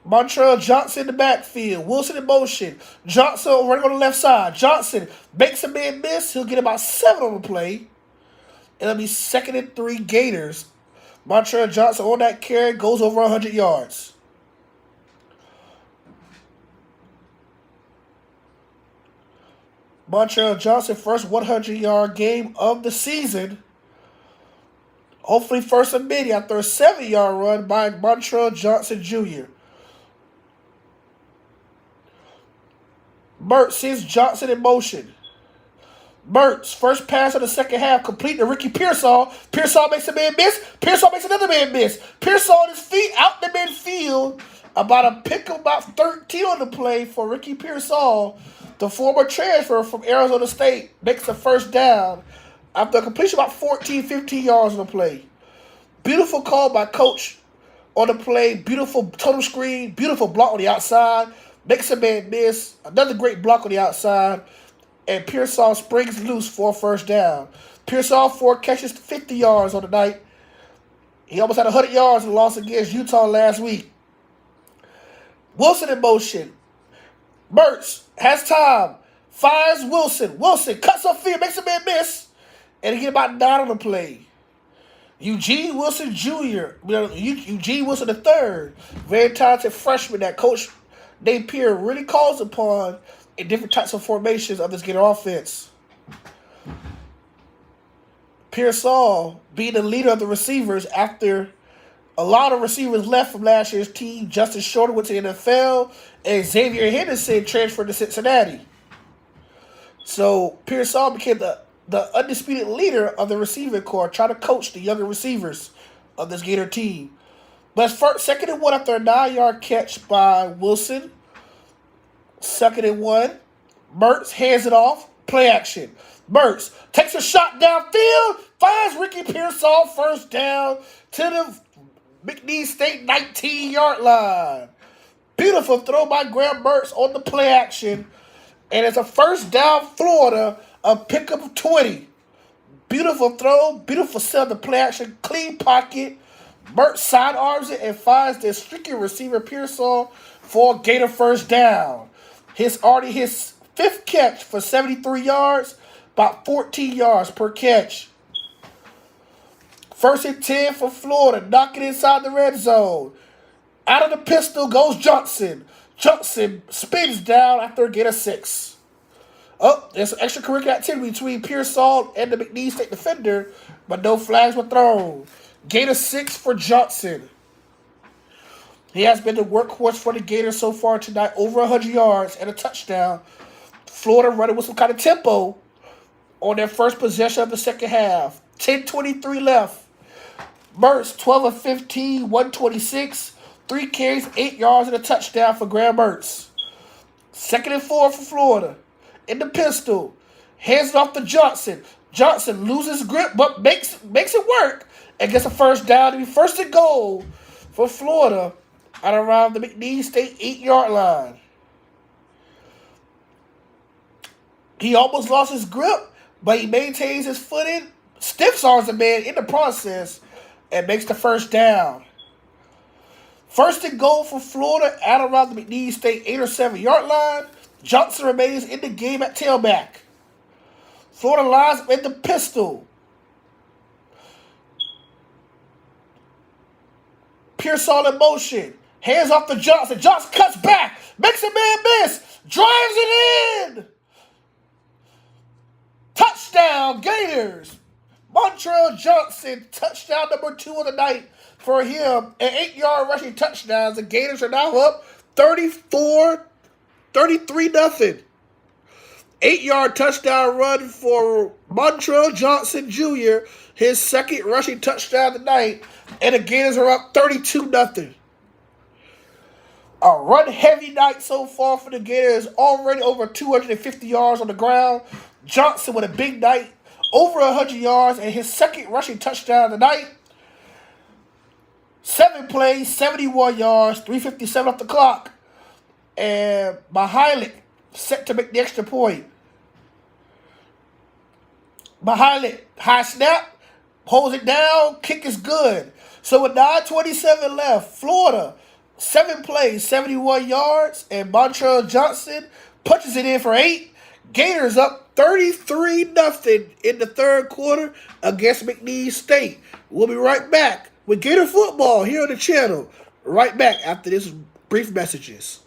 [SPEAKER 1] Montreal Johnson in the backfield. Wilson in motion. Johnson running on the left side. Johnson makes a man miss. He'll get about 7 on the play. It'll be 2nd and 3 Gators. Montreal Johnson on that carry goes over 100 yards. Montreal Johnson first 100-yard game of the season. Hopefully first and many after a 7-yard run by Montreal Johnson Jr. Mertz sends Johnson in motion. Mertz, first pass of the second half, complete to Ricky Pearsall. Pearsall makes a man miss. Pearsall makes another man miss. Pearsall on his feet, out the midfield. About a pick of about 13 on the play for Ricky Pearsall. The former transfer from Arizona State makes the first down after a completion about 14, 15 yards on the play. Beautiful call by coach on the play. Beautiful total screen. Beautiful block on the outside. Makes a man miss. Another great block on the outside. And Pearsall springs loose for a first down. Pearsall 4 catches, 50 yards on the night. He almost had 100 yards in the loss against Utah last week. Wilson in motion. Mertz has time. Fires Wilson. Wilson cuts off field, makes a man miss. And he get about 9 on the play. Eugene Wilson Jr., Eugene Wilson III, very talented freshman that Coach Napier really calls upon in different types of formations of this Gator offense. Pearsall being the leader of the receivers after a lot of receivers left from last year's team. Justin Shorter went to the NFL, and Xavier Henderson transferred to Cincinnati. So Pearsall became the undisputed leader of the receiving corps, trying to coach the younger receivers of this Gator team. But first, 2nd and 1 after a 9-yard catch by Wilson. 2nd and 1. Mertz hands it off. Play action. Mertz takes a shot downfield. Finds Ricky Pearsall first down to the McNesse State 19-yard line. Beautiful throw by Graham Mertz on the play action. And it's a first down Florida, a pickup of 20. Beautiful throw. Beautiful set of the play action. Clean pocket. Mertz sidearms it and finds the streaky receiver Pearsall for a Gator first down. His 5th catch for 73 yards, about 14 yards per catch. 1st and 10 for Florida, knocking inside the red zone. Out of the pistol goes Johnson. Johnson spins down after a Gator 6. Oh, there's an extracurricular activity between Pearsall and the McNesse State defender, but no flags were thrown. Gator 6 for Johnson. He has been the workhorse for the Gators so far tonight, over 100 yards and a touchdown. Florida running with some kind of tempo on their first possession of the second half. 10:23 left. Mertz, 12 of 15, 126, 3 carries, 8 yards, and a touchdown for Graham Mertz. 2nd and 4 for Florida. In the pistol. Hands it off to Johnson. Johnson loses grip, but makes it work and gets a first down to be 1st and goal for Florida at around the McNesse State 8-yard line. He almost lost his grip, but he maintains his footing, stiffs arms a man in the process and makes the first down. First and goal for Florida at around the McNesse State 8 or 7 yard line. Johnson remains in the game at tailback. Florida lines up in the pistol. Pearsall in motion. Hands off to Johnson. Johnson cuts back. Makes a man miss. Drives it in. Touchdown, Gators. Montreal Johnson, touchdown number 2 of the night for him. An 8-yard rushing touchdown. The Gators are now up 33-0. 8-yard touchdown run for Montreal Johnson Jr., his second rushing touchdown tonight, and the Gators are up 32-0. A run-heavy night so far for the Gators, already over 250 yards on the ground. Johnson with a big night, over 100 yards, and his second rushing touchdown tonight. 7 plays, 71 yards, 3:57 off the clock. And Mihalik set to make the extra point. Mihalik, high snap, holds it down, kick is good. So with 9:27 left, Florida, 7 plays, 71 yards, and Montreal Johnson punches it in for 8. Gators up 33-0 in the third quarter against McNesse State. We'll be right back with Gator football here on the channel. Right back after this brief messages.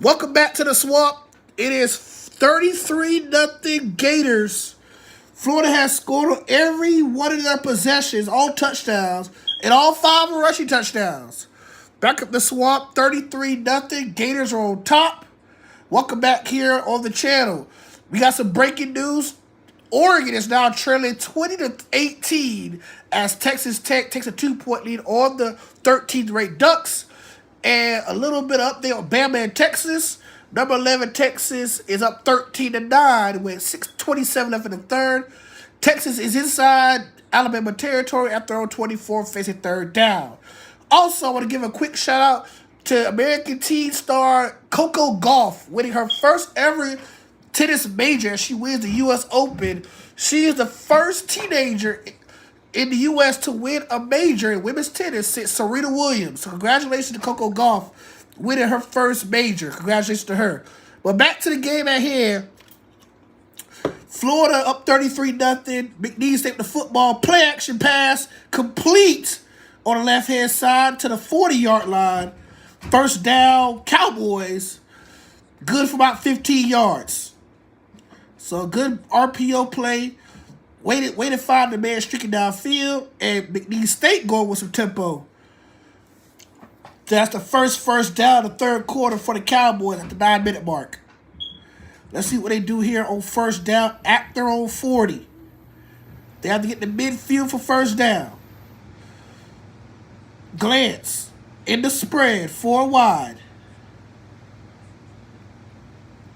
[SPEAKER 1] Welcome back to the swamp. It is 33-0 Gators. Florida has scored on every one of their possessions, all touchdowns, and all 5 are rushing touchdowns. Back up the swamp, 33-0. Gators are on top. Welcome back here on the channel. We got some breaking news. Oregon is now trailing 20-18 as Texas Tech takes a 2-point lead on the 13th ranked Ducks. And a little bit of update on Bama and Texas. Number 11, Texas is up 13-9 with 6:27 left in the third. Texas is inside Alabama territory after on 24 facing third down. Also, I want to give a quick shout out to American teen star Coco Gauff, winning her first ever tennis major as she wins the U.S. Open. She is the first teenager in the U.S. to win a major in women's tennis since Serena Williams. So congratulations to Coco Gauff winning her first major. Congratulations to her. But back to the game at hand. Florida up 33-0. McNesse take the football. Play action pass. Complete on the left-hand side to the 40-yard line. First down. Cowboys. Good for about 15 yards. So good RPO play. Waited to find the man streaking downfield. And McNesse State going with some tempo. That's the first down of the third quarter for the Cowboys at the 9-minute mark. Let's see what they do here on first down at their own 40. They have to get the midfield for first down. Glance in the spread, 4 wide.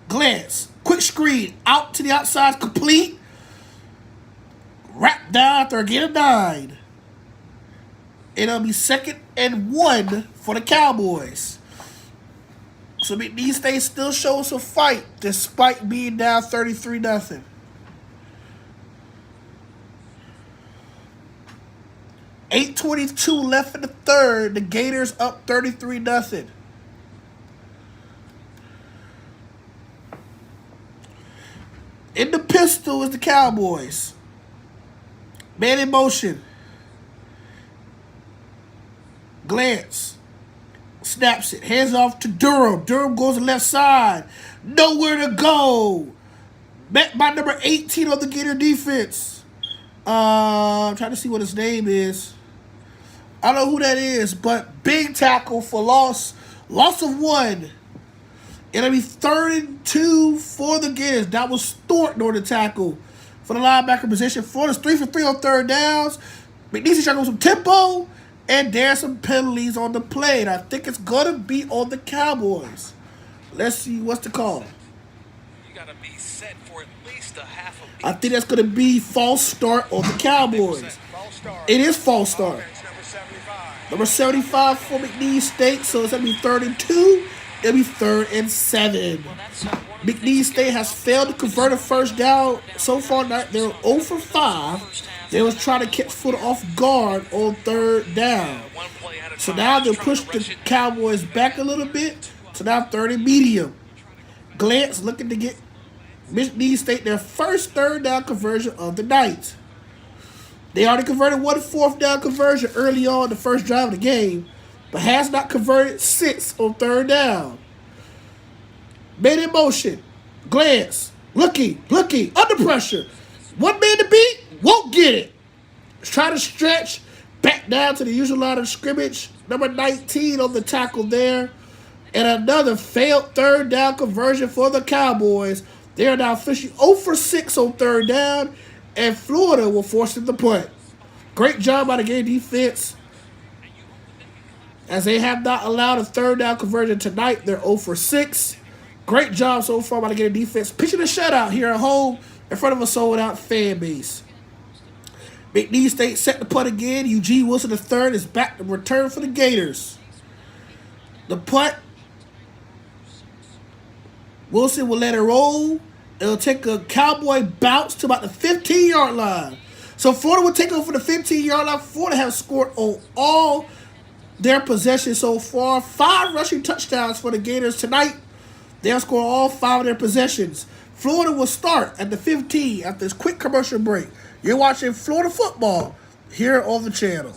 [SPEAKER 1] Glance, quick screen out to the outside, complete. Wrap down after again a 9. It'll be 2nd and 1 for the Cowboys. So McNesse State still showing some fight despite being down 33-0. $8:22 left in the third. The Gators up 33-0. In the pistol is the Cowboys. Man in motion. Glance. Snaps it. Hands off to Durham. Durham goes to the left side. Nowhere to go. Met by number 18 on the Gator defense. I'm trying to see what his name is. I don't know who that is, but big tackle for loss. Loss of 1. It'll be 3rd and 2 for the Gators. That was Thornton on the tackle for the linebacker position. Florida's 3 for 3 on third downs. McNesse trying to go some tempo. And there's some penalties on the play. And I think it's going to be on the Cowboys. Let's see what's the call.
[SPEAKER 2] You got to be set for at least a half a beat.
[SPEAKER 1] I think that's going to be false start on the Cowboys. It is false start. Number 75 for McNesse State. So it's going to be 3rd and 2. It'll be 3rd and 7. McNesse State has failed to convert a first down so far. They're 0 for 5. They was trying to catch foot off guard on 3rd down. So now they'll push the Cowboys back a little bit. So now 3rd and medium. Glance looking to get McNesse State their first 3rd down conversion of the night. They already converted 1 4th down conversion early on the first drive of the game, but has not converted 6 on 3rd down. Man in motion. Glance. Looking. Under pressure. 1 man to beat. Won't get it. Try to stretch. Back down to the usual line of scrimmage. Number 19 on the tackle there. And another failed 3rd down conversion for the Cowboys. They are now officially 0 for 6 on 3rd down. And Florida will force them to punt. Great job by the Gator defense. As they have not allowed a 3rd down conversion tonight. They're 0 for 6. Great job so far by the Gator defense. Pitching a shutout here at home in front of a sold-out fan base. McNesse State set the punt again. Eugene Wilson III is back to return for the Gators. The punt. Wilson will let it roll. It'll take a Cowboy bounce to about the 15-yard line. So Florida will take over the 15-yard line. Florida has scored on all their possessions so far. 5 rushing touchdowns for the Gators tonight. They'll score all 5 of their possessions. Florida will start at the 15 after this quick commercial break. You're watching Florida football here on the channel.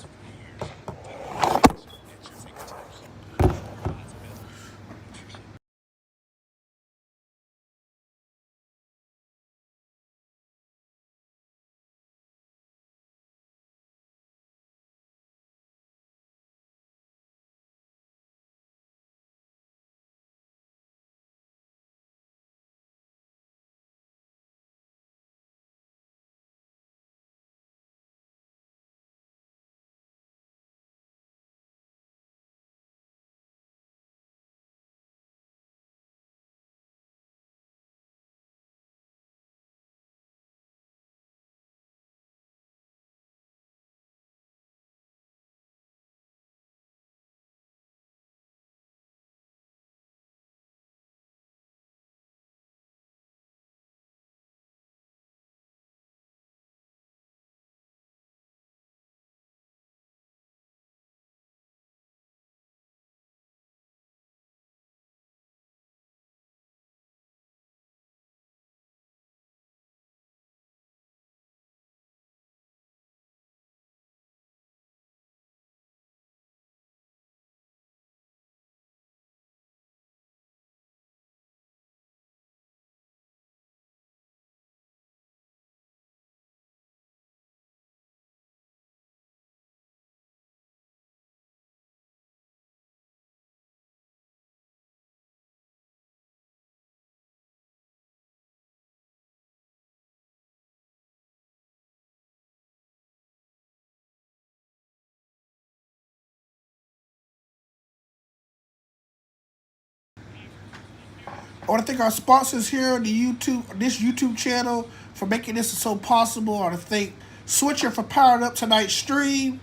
[SPEAKER 1] I want to thank our sponsors here on this YouTube channel for making this so possible. I want to thank Switcher for powering up tonight's stream.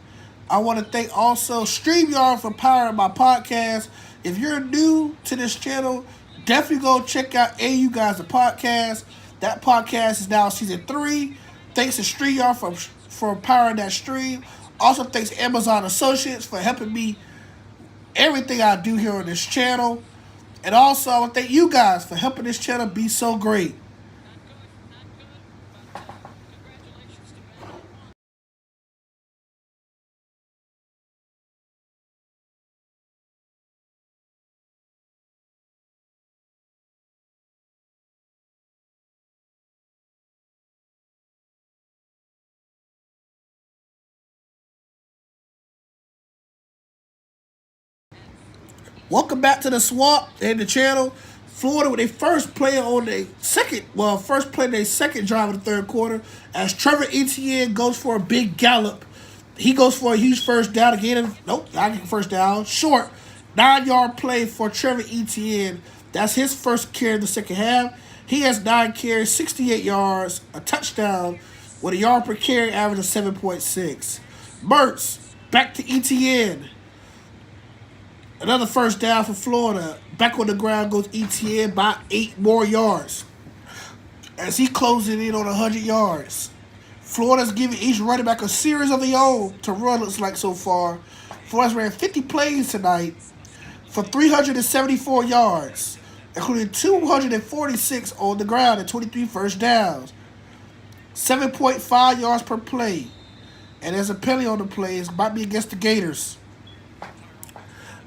[SPEAKER 1] I want to thank also StreamYard for powering my podcast. If you're new to this channel, definitely go check out You Guys the Podcast. That podcast is now season 3. Thanks to StreamYard for powering that stream. Also thanks to Amazon Associates for helping me everything I do here on this channel. And also I want to thank you guys for helping this channel be so great. Welcome back to the Swamp and the channel. Florida, when they first play on their second drive of the third quarter, as Trevor Etienne goes for a big gallop. He goes for a huge first down again. Nope, I get first down. Short, 9-yard play for Trevor Etienne. That's his first carry in the second half. He has 9 carries, 68 yards, a touchdown, with a yard per carry average of 7.6. Mertz, back to Etienne. Another first down for Florida. Back on the ground goes Etienne by 8 more yards as he closes in on 100 yards. Florida's giving each running back a series of their own to run, looks like so far. Florida's ran 50 plays tonight for 374 yards, including 246 on the ground and 23 first downs. 7.5 yards per play. And there's a penalty on the play. It might be against the Gators.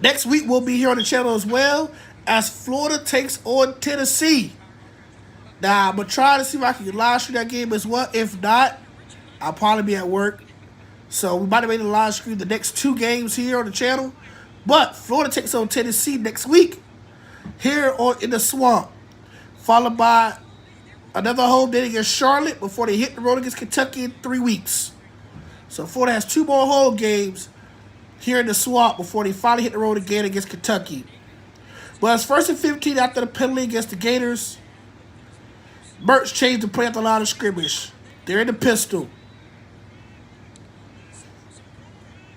[SPEAKER 1] Next week, we'll be here on the channel as well as Florida takes on Tennessee. Now, I'm going to try to see if I can live stream that game as well. If not, I'll probably be at work. So we might have made a live stream the next 2 games here on the channel. But Florida takes on Tennessee next week here in the Swamp. Followed by another home game against Charlotte before they hit the road against Kentucky in 3 weeks. So Florida has 2 more home games here in the Swamp before they finally hit the road again against Kentucky. But it's 1st and 15 after the penalty against the Gators. Mertz changed the play at the line of scrimmage. They're in the pistol.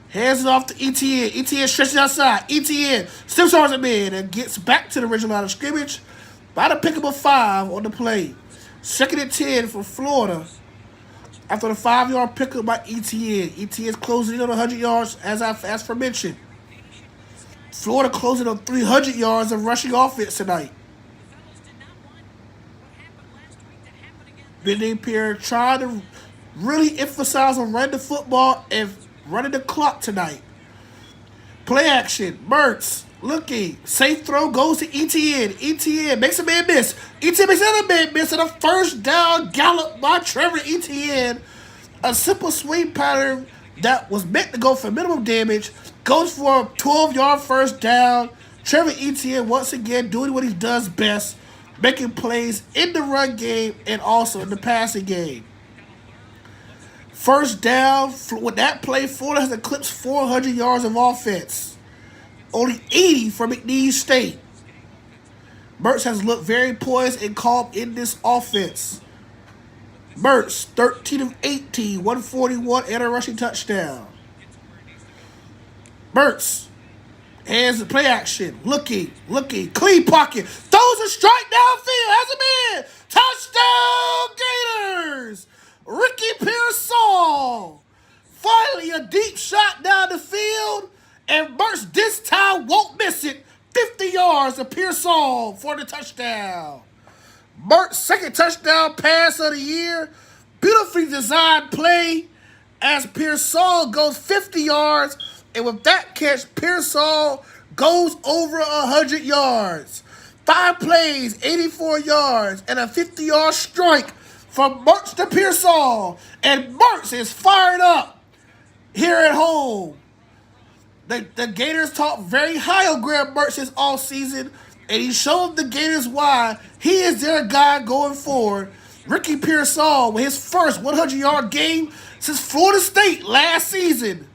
[SPEAKER 1] Hands it off to Etienne. Etienne stretches outside. Etienne stiff arms him in and gets back to the original line of scrimmage. By the pick up of 5 on the play. 2nd and 10 for Florida. After the 5-yard pickup by Etienne. Etienne's closing in on 100 yards, as aforementioned. Florida closing on 300 yards of rushing offense tonight. Then they pair trying to really emphasize on running the football and running the clock tonight. Play action. Mertz looking. Safe throw goes to Etienne. Etienne makes a man miss. Etienne makes another man miss. And a first down gallop by Trevor Etienne. A simple swing pattern that was meant to go for minimum damage. Goes for a 12-yard first down. Trevor Etienne once again doing what he does best. Making plays in the run game and also in the passing game. First down. With that play, Florida has eclipsed 400 yards of offense. Only 80 from McNesse State. Mertz has looked very poised and calm in this offense. Mertz, 13 of 18, 141 and a rushing touchdown. Mertz, hands the play action, looking, clean pocket, throws a strike downfield, has a man, touchdown Gators! Ricky Pearsall, finally a deep shot down the field. And Mertz this time won't miss it. 50 yards to Pearsall for the touchdown. Mertz, second touchdown pass of the year. Beautifully designed play as Pearsall goes 50 yards. And with that catch, Pearsall goes over 100 yards. 5 plays, 84 yards, and a 50-yard strike from Mertz to Pearsall. And Mertz is fired up here at home. The Gators talked very high on Graham Mertz this offseason, and he showed the Gators why he is their guy going forward. Ricky Pearsall with his first 100-yard game since Florida State last season.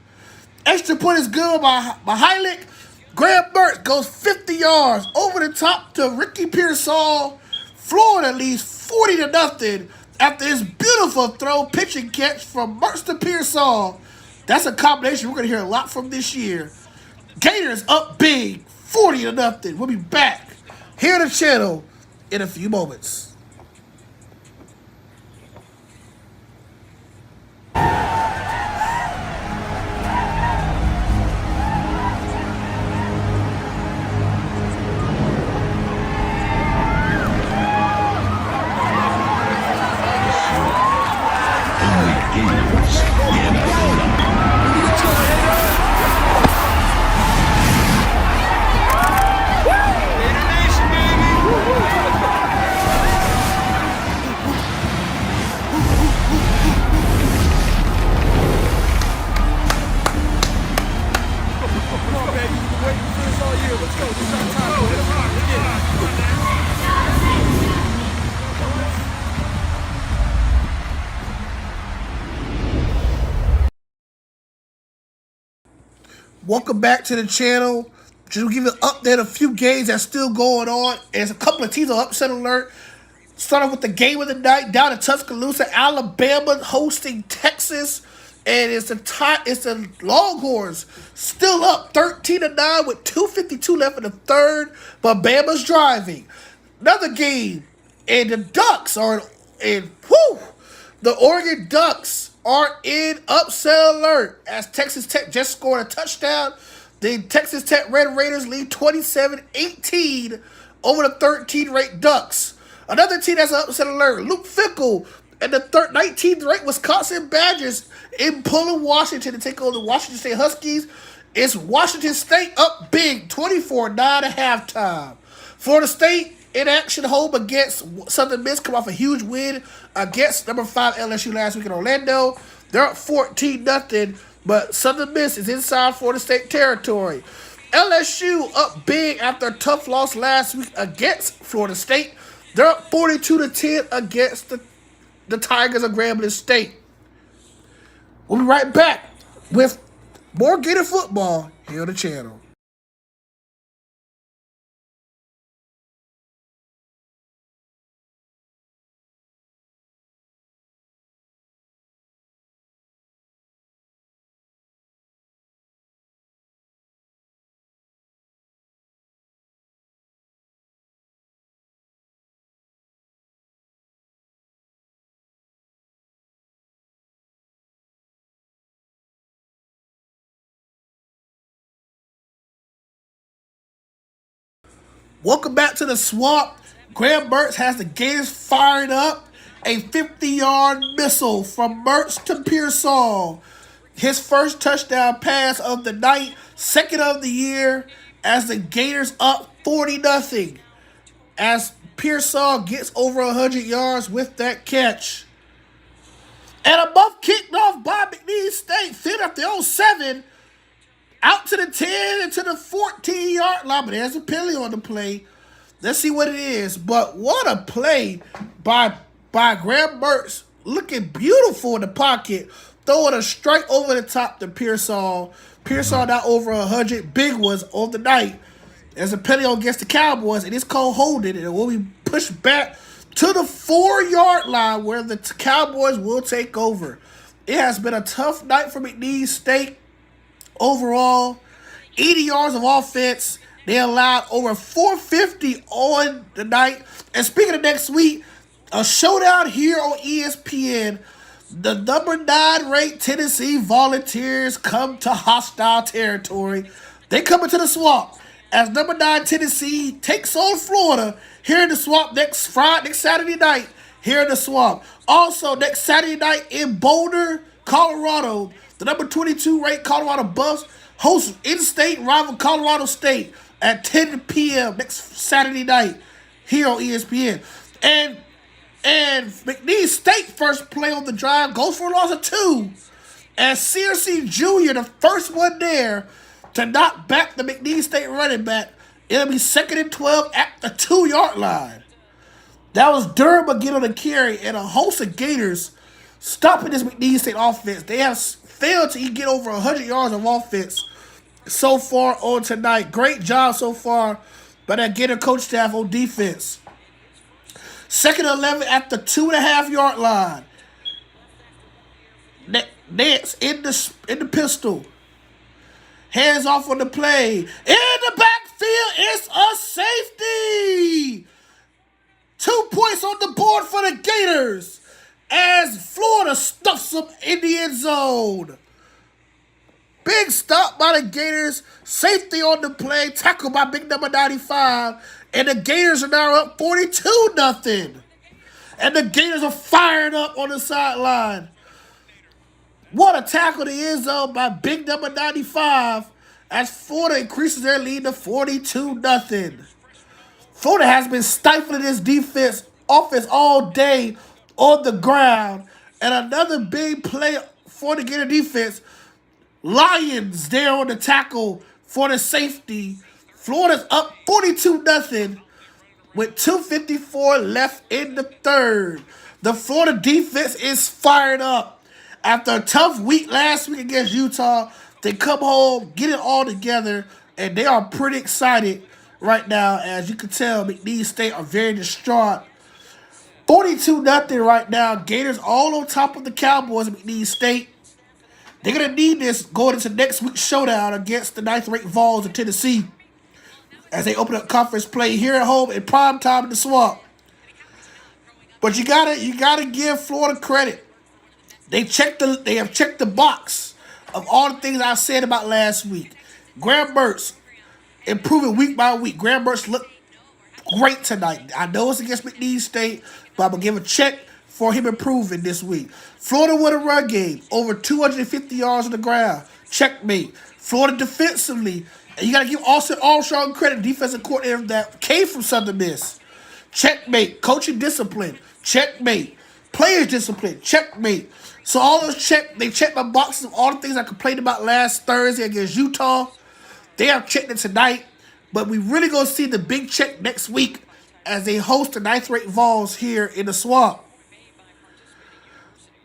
[SPEAKER 1] Extra point is good by Heilig. Graham Mertz goes 50 yards over the top to Ricky Pearsall. Florida leads 40-0 after his beautiful throw, pitch and catch from Mertz to Pearsall. That's a combination we're going to hear a lot from this year. Gators up big, 40-0. We'll be back here on the channel in a few moments.
[SPEAKER 2] Come on, baby. You've been waiting for this all year. Let's go. This is our time. Go hit 'em hard. Let's get it.
[SPEAKER 1] Welcome back to the channel. Just to give you an update, a few games that's still going on. There's a couple of teams on upset alert. Start off with the game of the night down in Tuscaloosa, Alabama hosting Texas. And it's the Longhorns still up 13-9 with 2:52 left in the third, but Bama's driving. Another game, and the Ducks are in. The Oregon Ducks are in upset alert as Texas Tech just scored a touchdown. The Texas Tech Red Raiders lead 27-18 over the 13th-ranked Ducks. Another team that's an upset alert, Luke Fickell and the 19th-ranked Wisconsin Badgers in Pullman, Washington to take on the Washington State Huskies. It's Washington State up big, 24-9 at halftime. Florida State in action home against Southern Miss, come off a huge win against number 5 LSU last week in Orlando. They're up 14-0, but Southern Miss is inside Florida State territory. LSU up big after a tough loss last week against Florida State. They're up 42-10 against the Tigers of Grambling State. We'll be right back with more Gator football here on the channel. Welcome back to the Swamp. Graham Mertz has the Gators fired up. A 50-yard missile from Mertz to Pearsall. His first touchdown pass of the night, second of the year, as the Gators up 40-0. As Pearsall gets over 100 yards with that catch. And a muff kicked off by McNesse State. Fit up the 07. Out to the 10 and to the 14-yard line. But there's a penalty on the play. Let's see what it is. But what a play by Graham Mertz. Looking beautiful in the pocket. Throwing a strike over the top to Pearsall. Pearsall now over 100. Big ones on the night. There's a penalty against the Cowboys. And it's called holding. And it will be pushed back to the 4-yard line where the Cowboys will take over. It has been a tough night for McNesse State. Overall, 80 yards of offense. They allowed over 450 on the night. And speaking of next week, a showdown here on ESPN. The number 9 ranked Tennessee Volunteers come to hostile territory. They come into the Swamp as number 9 Tennessee takes on Florida here in the Swamp next Saturday night here in the Swamp. Also, next Saturday night in Boulder, Colorado, the number 22 ranked Colorado Buffs host in-state rival Colorado State at 10 p.m. next Saturday night here on ESPN. And McNesse State first play on the drive goes for a loss of 2. As CRC Jr., the first one there to knock back the McNesse State running back. It'll be 2nd and 12 at the 2-yard line. That was Durham again on the carry, and a host of Gators stopping this McNesse State offense. They have failed to get over 100 yards of offense so far on tonight. Great job so far by that Gator coach staff on defense. 2nd and 11 at the 2.5-yard line. Nance in the pistol. Hands off on the play. In the backfield, it's a safety. 2 points on the board for the Gators as Florida stuffs them in the end zone. Big stop by the Gators. Safety on the play. Tackled by big number 95. And the Gators are now up 42-0. And the Gators are firing up on the sideline. What a tackle the end zone by big number 95 as Florida increases their lead to 42-0. Florida has been stifling this offense all day on the ground. And another big play for the Gator defense. Lions there on the tackle for the safety. Florida's up 42-0 with 2:54 left in the third. The Florida defense is fired up. After a tough week last week against Utah, they come home, get it all together, and they are pretty excited right now. As you can tell, McNesse State are very distraught. 42-0 right now. Gators all on top of the Cowboys at McNesse State. They're going to need this going into next week's showdown against the 9th-ranked Vols of Tennessee as they open up conference play here at home in prime time in the Swamp. But you gotta give Florida credit. They have checked the box of all the things I said about last week. Graham Mertz improving week by week. Graham Mertz looked great tonight. I know it's against McNesse State, but I'm going to give a check for him improving this week. Florida with a run game. Over 250 yards on the ground. Checkmate. Florida defensively. And you got to give Austin Armstrong credit, defensive coordinator that came from Southern Miss. Checkmate. Coaching discipline. Checkmate. Players discipline. Checkmate. So all those they checked my boxes of all the things I complained about last Thursday against Utah. They have checked it tonight, but we really gonna see the big check next week as they host the 9th-ranked Vols here in the Swamp.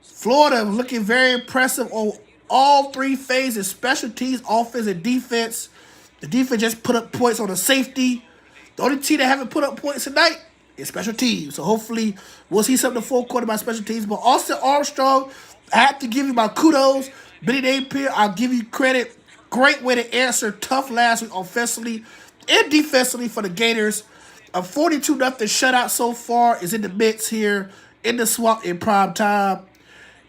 [SPEAKER 1] Florida looking very impressive on all three phases: special teams, offense, and defense. The defense just put up points on the safety. The only team that haven't put up points tonight is special teams. So hopefully we'll see something in the fourth quarter about special teams. But Austin Armstrong, I have to give you my kudos. Benny Napier, I'll give you credit. Great way to answer tough last week offensively and defensively for the Gators. A 42-0 shutout so far is in the mix here in the Swamp in prime time.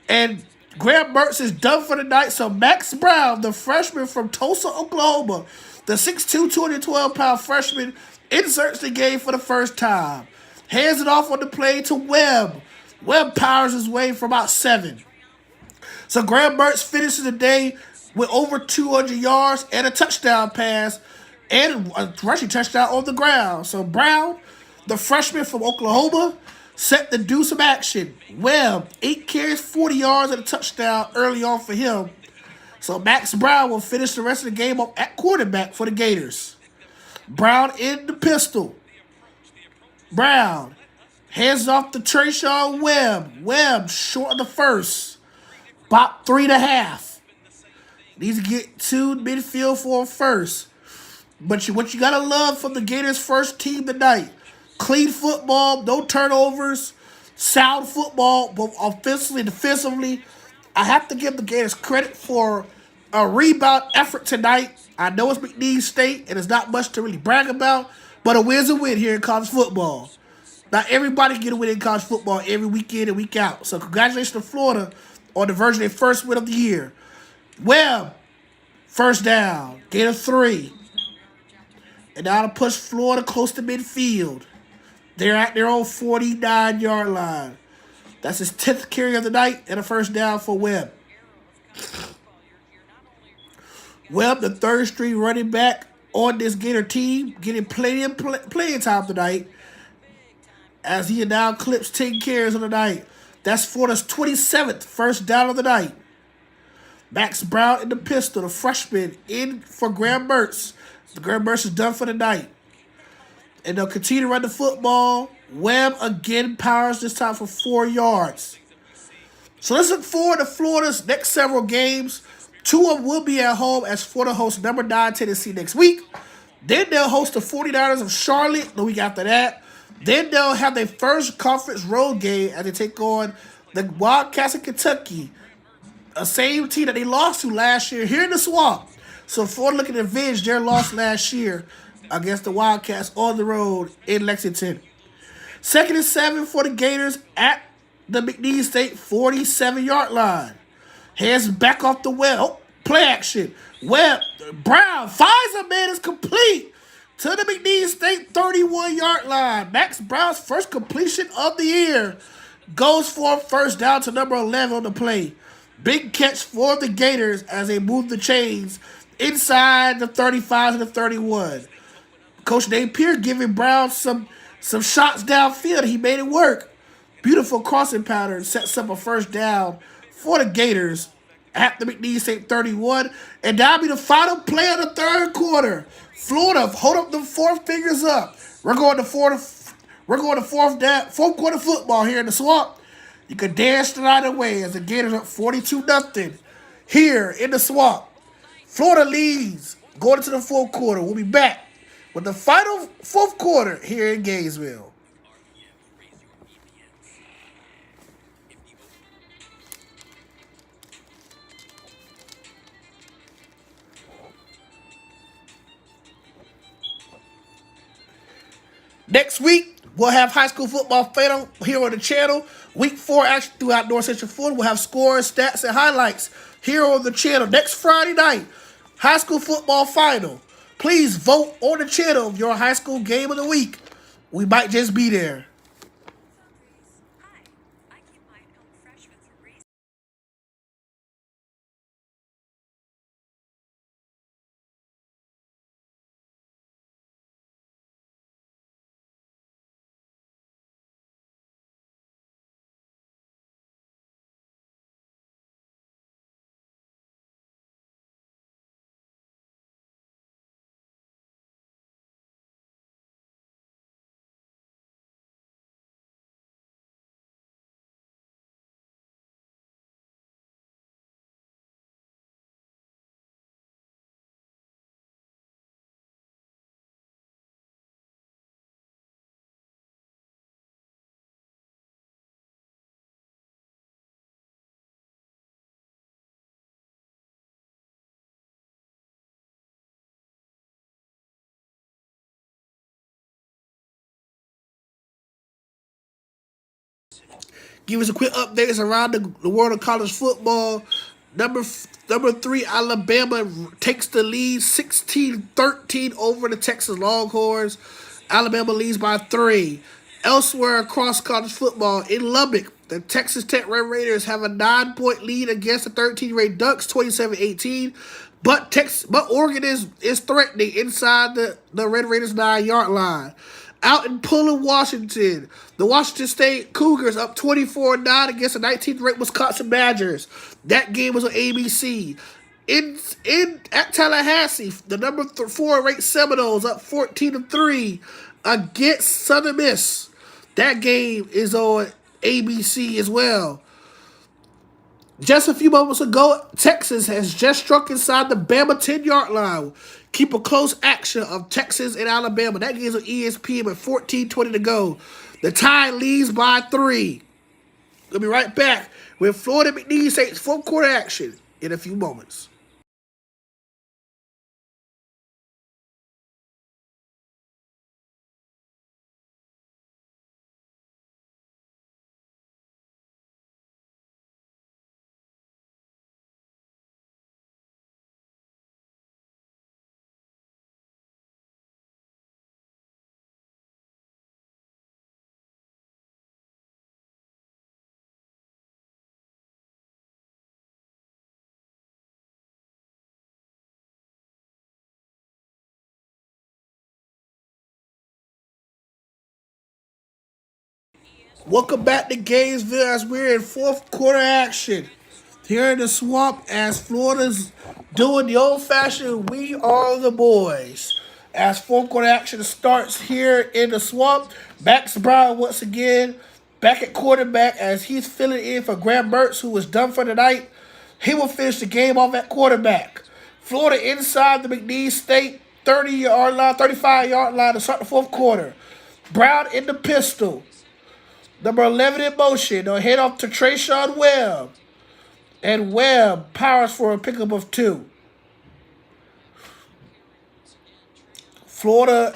[SPEAKER 1] And Graham Mertz is done for the night. So Max Brown, the freshman from Tulsa, Oklahoma, the 6'2", 212-pound freshman, inserts the game for the first time. Hands it off on the play to Webb. Webb powers his way for about 7. So Graham Mertz finishes the day with over 200 yards and a touchdown pass and a rushing touchdown on the ground. So Brown, the freshman from Oklahoma, set to do some action. Webb, 8 carries, 40 yards and a touchdown early on for him. So Max Brown will finish the rest of the game up at quarterback for the Gators. Brown in the pistol. Brown hands off to Trayshawn Webb. Webb short of the first. About 3.5. Needs to get to midfield for a first. But what you got to love from the Gators' first team tonight: clean football, no turnovers, sound football, both offensively and defensively. I have to give the Gators credit for a rebound effort tonight. I know it's McNesse State, and it's not much to really brag about, but a win's a win here in college football. Not everybody can get a win in college football every week in and week out. So congratulations to Florida on the version of their first win of the year. Webb, first down, Gator 3. And now to push Florida close to midfield. They're at their own 49-yard line. That's his 10th carry of the night and a first down for Webb. Webb, the third-string running back on this Gator team, getting playing time tonight as he now clips 10 carries on the night. That's Florida's 27th first down of the night. Max Brown in the pistol, the freshman, in for Graham Mertz. The Graham Mertz is done for the night. And they'll continue to run the football. Webb again powers this time for 4 yards. So let's look forward to Florida's next several games. Two of them will be at home as Florida hosts number 9 Tennessee next week. Then they'll host the 49ers of Charlotte the week after that. Then they'll have their first conference road game as they take on the Wildcats of Kentucky, a same team that they lost to last year here in the Swamp. So Florida looking to avenge their loss last year against the Wildcats on the road in Lexington. 2nd and 7 for the Gators at the McNesse State 47-yard line. Hands back off the Webb. Oh, play action. Webb, Brown, Pfizer man is complete to the McNesse State 31-yard line. Max Brown's first completion of the year goes for first down to number 11 on the play. Big catch for the Gators as they move the chains inside the 35 to the 31. Coach Napier giving Brown some shots downfield. He made it work. Beautiful crossing pattern sets up a first down for the Gators at the McNesse State 31. And that'll be the final play of the third quarter. Florida, hold up the four fingers up. We're going to fourth quarter football here in the Swamp. You can dance the night away as the Gators up 42-0 here in the Swamp. Florida leads going into the fourth quarter. We'll be back with the final fourth quarter here in Gainesville. Next week, we'll have high school football final here on the channel. Week 4 action throughout North Central Florida. We'll have scores, stats, and highlights here on the channel. Next Friday night, high school football final. Please vote on the channel of your high school game of the week. We might just be there. Give us a quick updates around the world of college football. Number 3, Alabama takes the lead 16-13 over the Texas Longhorns. Alabama leads by 3. Elsewhere across college football, in Lubbock, the Texas Tech Red Raiders have a 9-point lead against the 13th-ranked Ducks, 27-18. But Oregon is threatening inside the Red Raiders' 9-yard line. Out in Pullen, Washington, the Washington State Cougars up 24-9 against the 19th-ranked Wisconsin Badgers. That game was on ABC. At Tallahassee, the number 4 ranked Seminoles up 14-3 against Southern Miss. That game is on ABC as well. Just a few moments ago, Texas has just struck inside the Bama 10-yard line. Keep a close action of Texas and Alabama. That game's on ESPN with 14:20 to go. The Tide leads by 3. We'll be right back with Florida McNesse State's fourth quarter action in a few moments. Welcome back to Gainesville as we're in fourth quarter action here in the Swamp as Florida's doing the old-fashioned "we are the boys." As fourth quarter action starts here in the Swamp, Max Brown once again back at quarterback as he's filling in for Graham Mertz, who was done for the night. He will finish the game off at quarterback. Florida inside the McNesse State 30-yard line, 35-yard line to start the fourth quarter. Brown in the pistol. Number 11 in motion. They'll head off to Trayshawn Webb. And Webb powers for a pickup of 2. Florida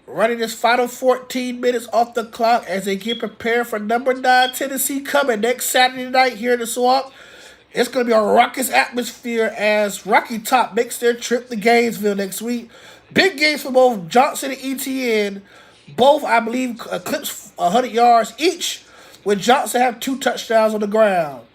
[SPEAKER 1] running this final 14 minutes off the clock as they get prepared for number 9 Tennessee coming next Saturday night here in the Swamp. It's going to be a raucous atmosphere as Rocky Top makes their trip to Gainesville next week. Big games for both Johnson and ETN. Both, I believe, eclipse 100 yards each, with Johnson have 2 touchdowns on the ground.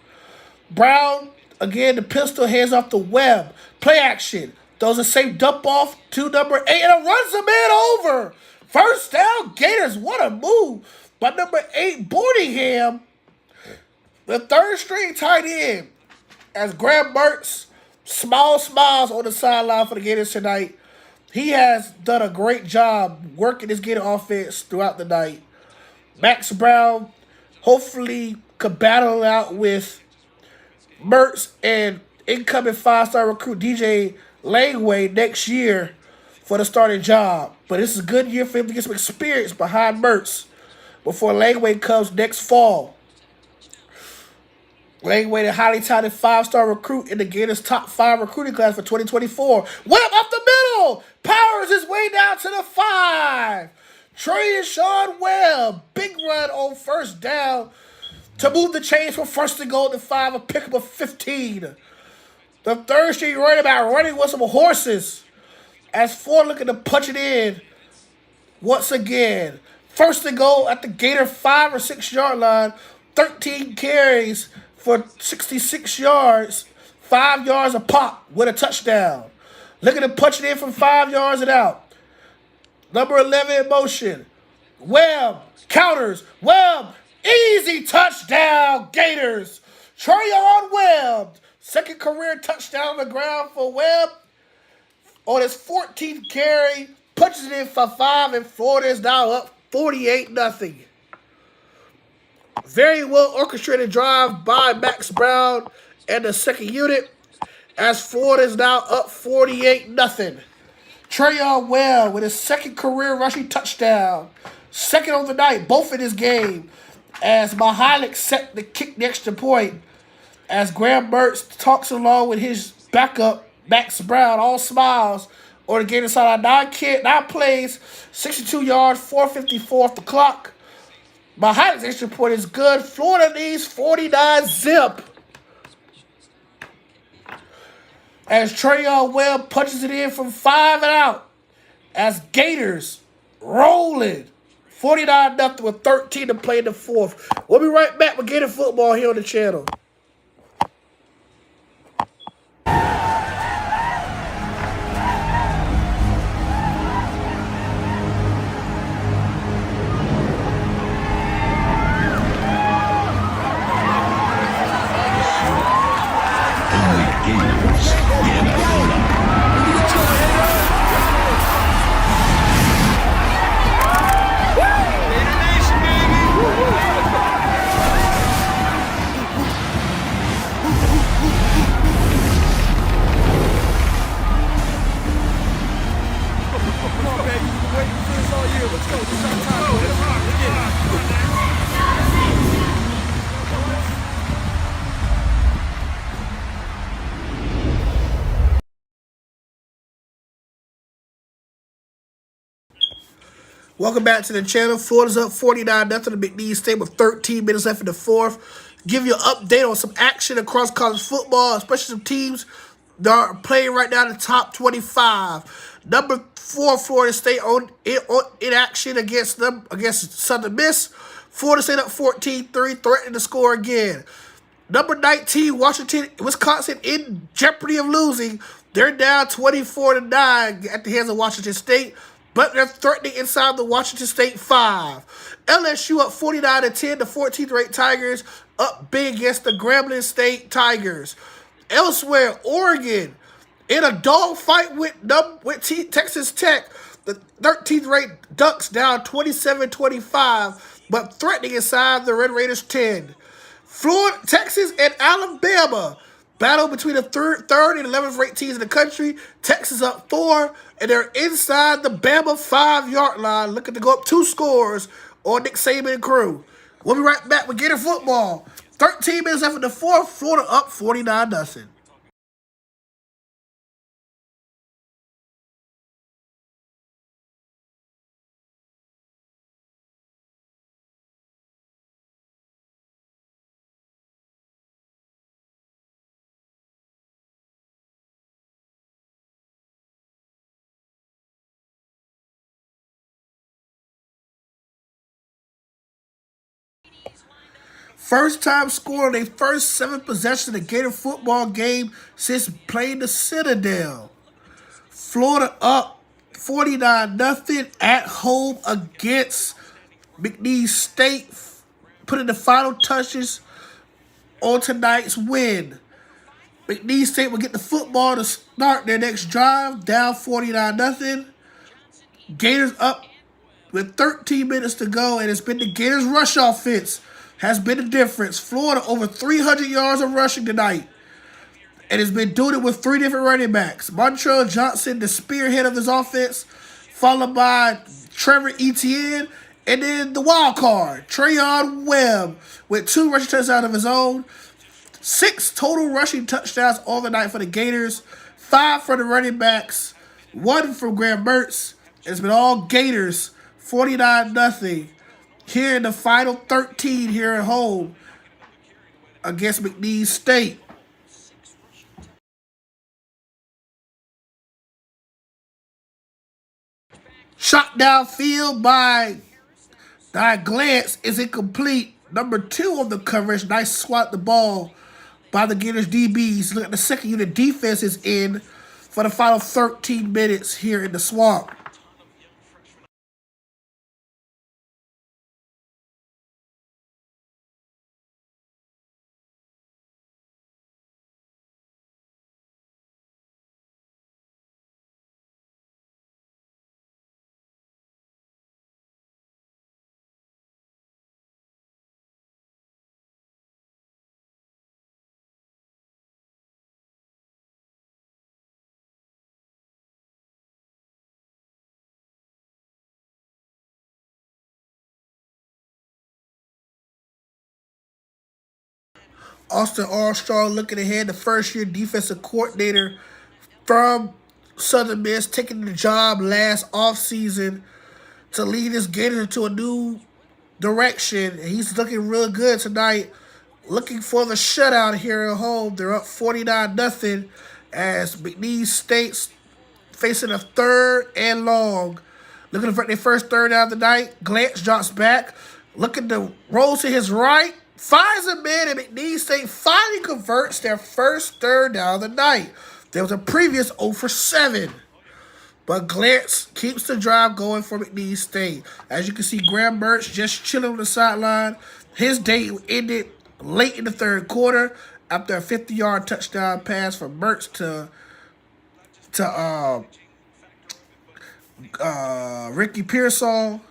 [SPEAKER 1] Brown, again, the pistol hands off to Webb. Play action. Throws a safe dump off to number 8 and runs the man over. First down, Gators. What a move by number 8, Boardingham, the third string tight end. As Graham Mertz, small smiles on the sideline for the Gators tonight. He has done a great job working this Gator offense throughout the night. Max Brown hopefully could battle out with Mertz and incoming 5-star recruit DJ Langway next year for the starting job. But this is a good year for him to get some experience behind Mertz before Langway comes next fall. Langway, the highly touted 5-star recruit in the Gators' top 5 recruiting class for 2024. Webb up the middle! Powers his way down to the 5. Trayshawn Webb, big run on first down to move the chains from 1st and goal to 5, a pickup of 15. The third string running back running with some horses as Ford looking to punch it in once again. 1st and goal at the Gator 5 or 6 yard line, 13 carries for 66 yards, 5 yards a pop with a touchdown. Looking to punch it in from 5 yards and out. Number 11 in motion. Webb counters. Webb, easy touchdown, Gators. Trayon Webb, second career touchdown on the ground for Webb. On his 14th carry, punches it in for 5, and Florida is now up 48-0. Very well orchestrated drive by Max Brown and the second unit as Florida is now up 48-0. Trayon Webb with his second career rushing touchdown. Second on the night, both in this game, as Mihalik set the kick the extra point. As Graham Mertz talks along with his backup, Max Brown, all smiles on the Gator side. 9 plays, 62 yards, 4:54 off the clock. Mihalik's extra point is good. Florida needs 49 zip. As Trayon Webb punches it in from 5 and out. As Gators rolling 49-0 with 13 to play in the fourth. We'll be right back with Gator football here on the channel. Welcome back to the channel. Florida's up 49-0 to McNesse State with 13 minutes left in the fourth. Give you an update on some action across college football, especially some teams that are playing right now in the top 25. Number 4, Florida State in action against Southern Miss. Florida State up 14-3, threatening to score again. Number 19, Wisconsin in jeopardy of losing. They're down 24-9 at the hands of Washington State, but they're threatening inside the Washington State 5. LSU up 49-10, the 14th-ranked Tigers up big against the Grambling State Tigers. Elsewhere, Oregon in a dogfight with Texas Tech. The 13th-ranked Ducks down 27-25, but threatening inside the Red Raiders 10. Florida, Texas, and Alabama Battle between the third and 11th ranked teams in the country. Texas up 4, and they're inside the Bama 5-yard line, looking to go up 2 scores on Nick Saban and crew. We'll be right back with Gator football. 13 minutes after the fourth, Florida up 49-0. First time scoring their first 7 possessions in a Gator football game since playing the Citadel. Florida up 49-0 at home against McNesse State, putting the final touches on tonight's win. McNesse State will get the football to start their next drive, down 49-0. Gators up with 13 minutes to go, and it's been the Gators' rush offense has been the difference. Florida over 300 yards of rushing tonight, and has been doing it with 3 different running backs. Montreal Johnson, the spearhead of this offense, followed by Trevor Etienne, and then the wild card, Trayon Webb, with 2 rushing touchdowns of his own. 6 total rushing touchdowns all the night for the Gators. 5 for the running backs. 1 from Graham Mertz. It's been all Gators. 49-0 here in the final 13 here at home against McNesse State. Shot downfield by Glance is incomplete. Number 2 on the coverage. Nice swat the ball by the Gators DBs. Look at the second unit defense is in for the final 13 minutes here in the swamp. Austin Armstrong looking ahead, the first-year defensive coordinator from Southern Miss, taking the job last offseason to lead his Gators into a new direction. He's looking real good tonight. Looking for the shutout here at home. They're up 49-0 as McNesse State's facing a 3rd and long. Looking for their first 3rd down of the night. Glance drops back. Looking to roll to his right. Finds a man, and McNesse State finally converts their first 3rd down of the night. There was a previous 0 for 7. But Glance keeps the drive going for McNesse State. As you can see, Graham Mertz just chilling on the sideline. His day ended late in the 3rd quarter after a 50-yard touchdown pass from Mertz to Ricky Pearsall.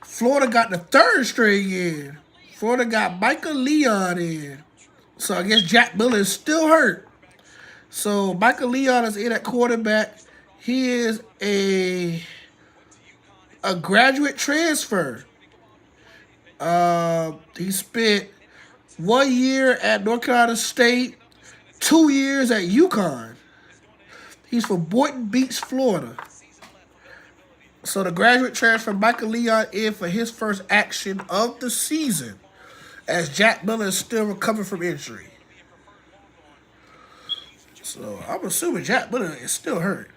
[SPEAKER 1] Florida got the third string in. Florida got Michael Leon in. So I guess Jack Miller is still hurt. So Michael Leon is in at quarterback. He is a graduate transfer. He spent 1 year at North Carolina State, 2 years at UConn. He's from Boynton Beach, Florida. So the graduate transfer Michael Leon in for his first action of the season, as Jack Miller is still recovering from injury. So I'm assuming Jack Miller is still hurt.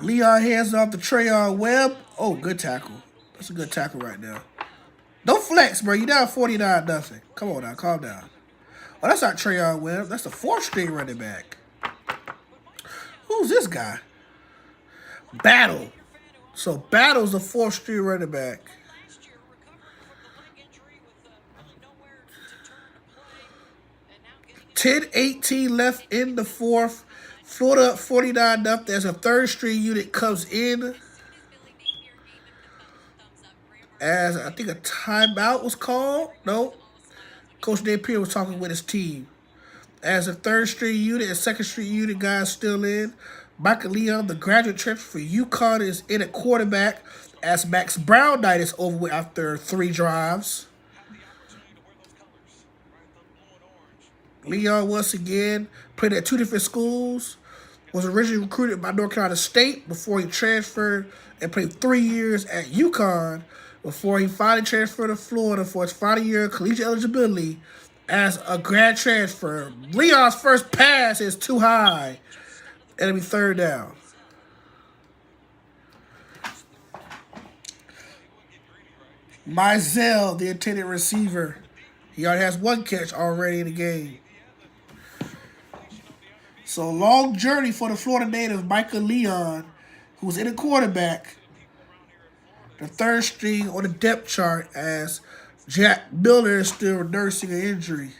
[SPEAKER 1] Leon hands off to Trayon Webb. Oh, good tackle. That's a good tackle right now. Don't flex, bro. You down 49-0. Come on now, calm down. Oh, that's not Trayon Webb. That's the 4th string running back. Who's this guy? Battle. So Battle's the 4th string running back. 10:18 left in the 4th. Florida up 49-0. There's a 3rd string unit comes in. As I think a timeout was called. No. Coach Napier was talking with his team. As a 3rd string unit and 2nd string unit guys still in. Michael Leon, the graduate transfer for UConn, is in at quarterback. As Max Brown night is over with after 3 drives. Leon once again played at 2 different schools. Was originally recruited by North Carolina State before he transferred and played 3 years at UConn before he finally transferred to Florida for his final year of collegiate eligibility as a grad transfer. Leon's first pass is too high, and it'll be 3rd down. Mizell, the intended receiver, he already has 1 catch already in the game. So long journey for the Florida native Michael Leon, who's in a quarterback. The 3rd string on the depth chart as Jack Miller is still nursing an injury.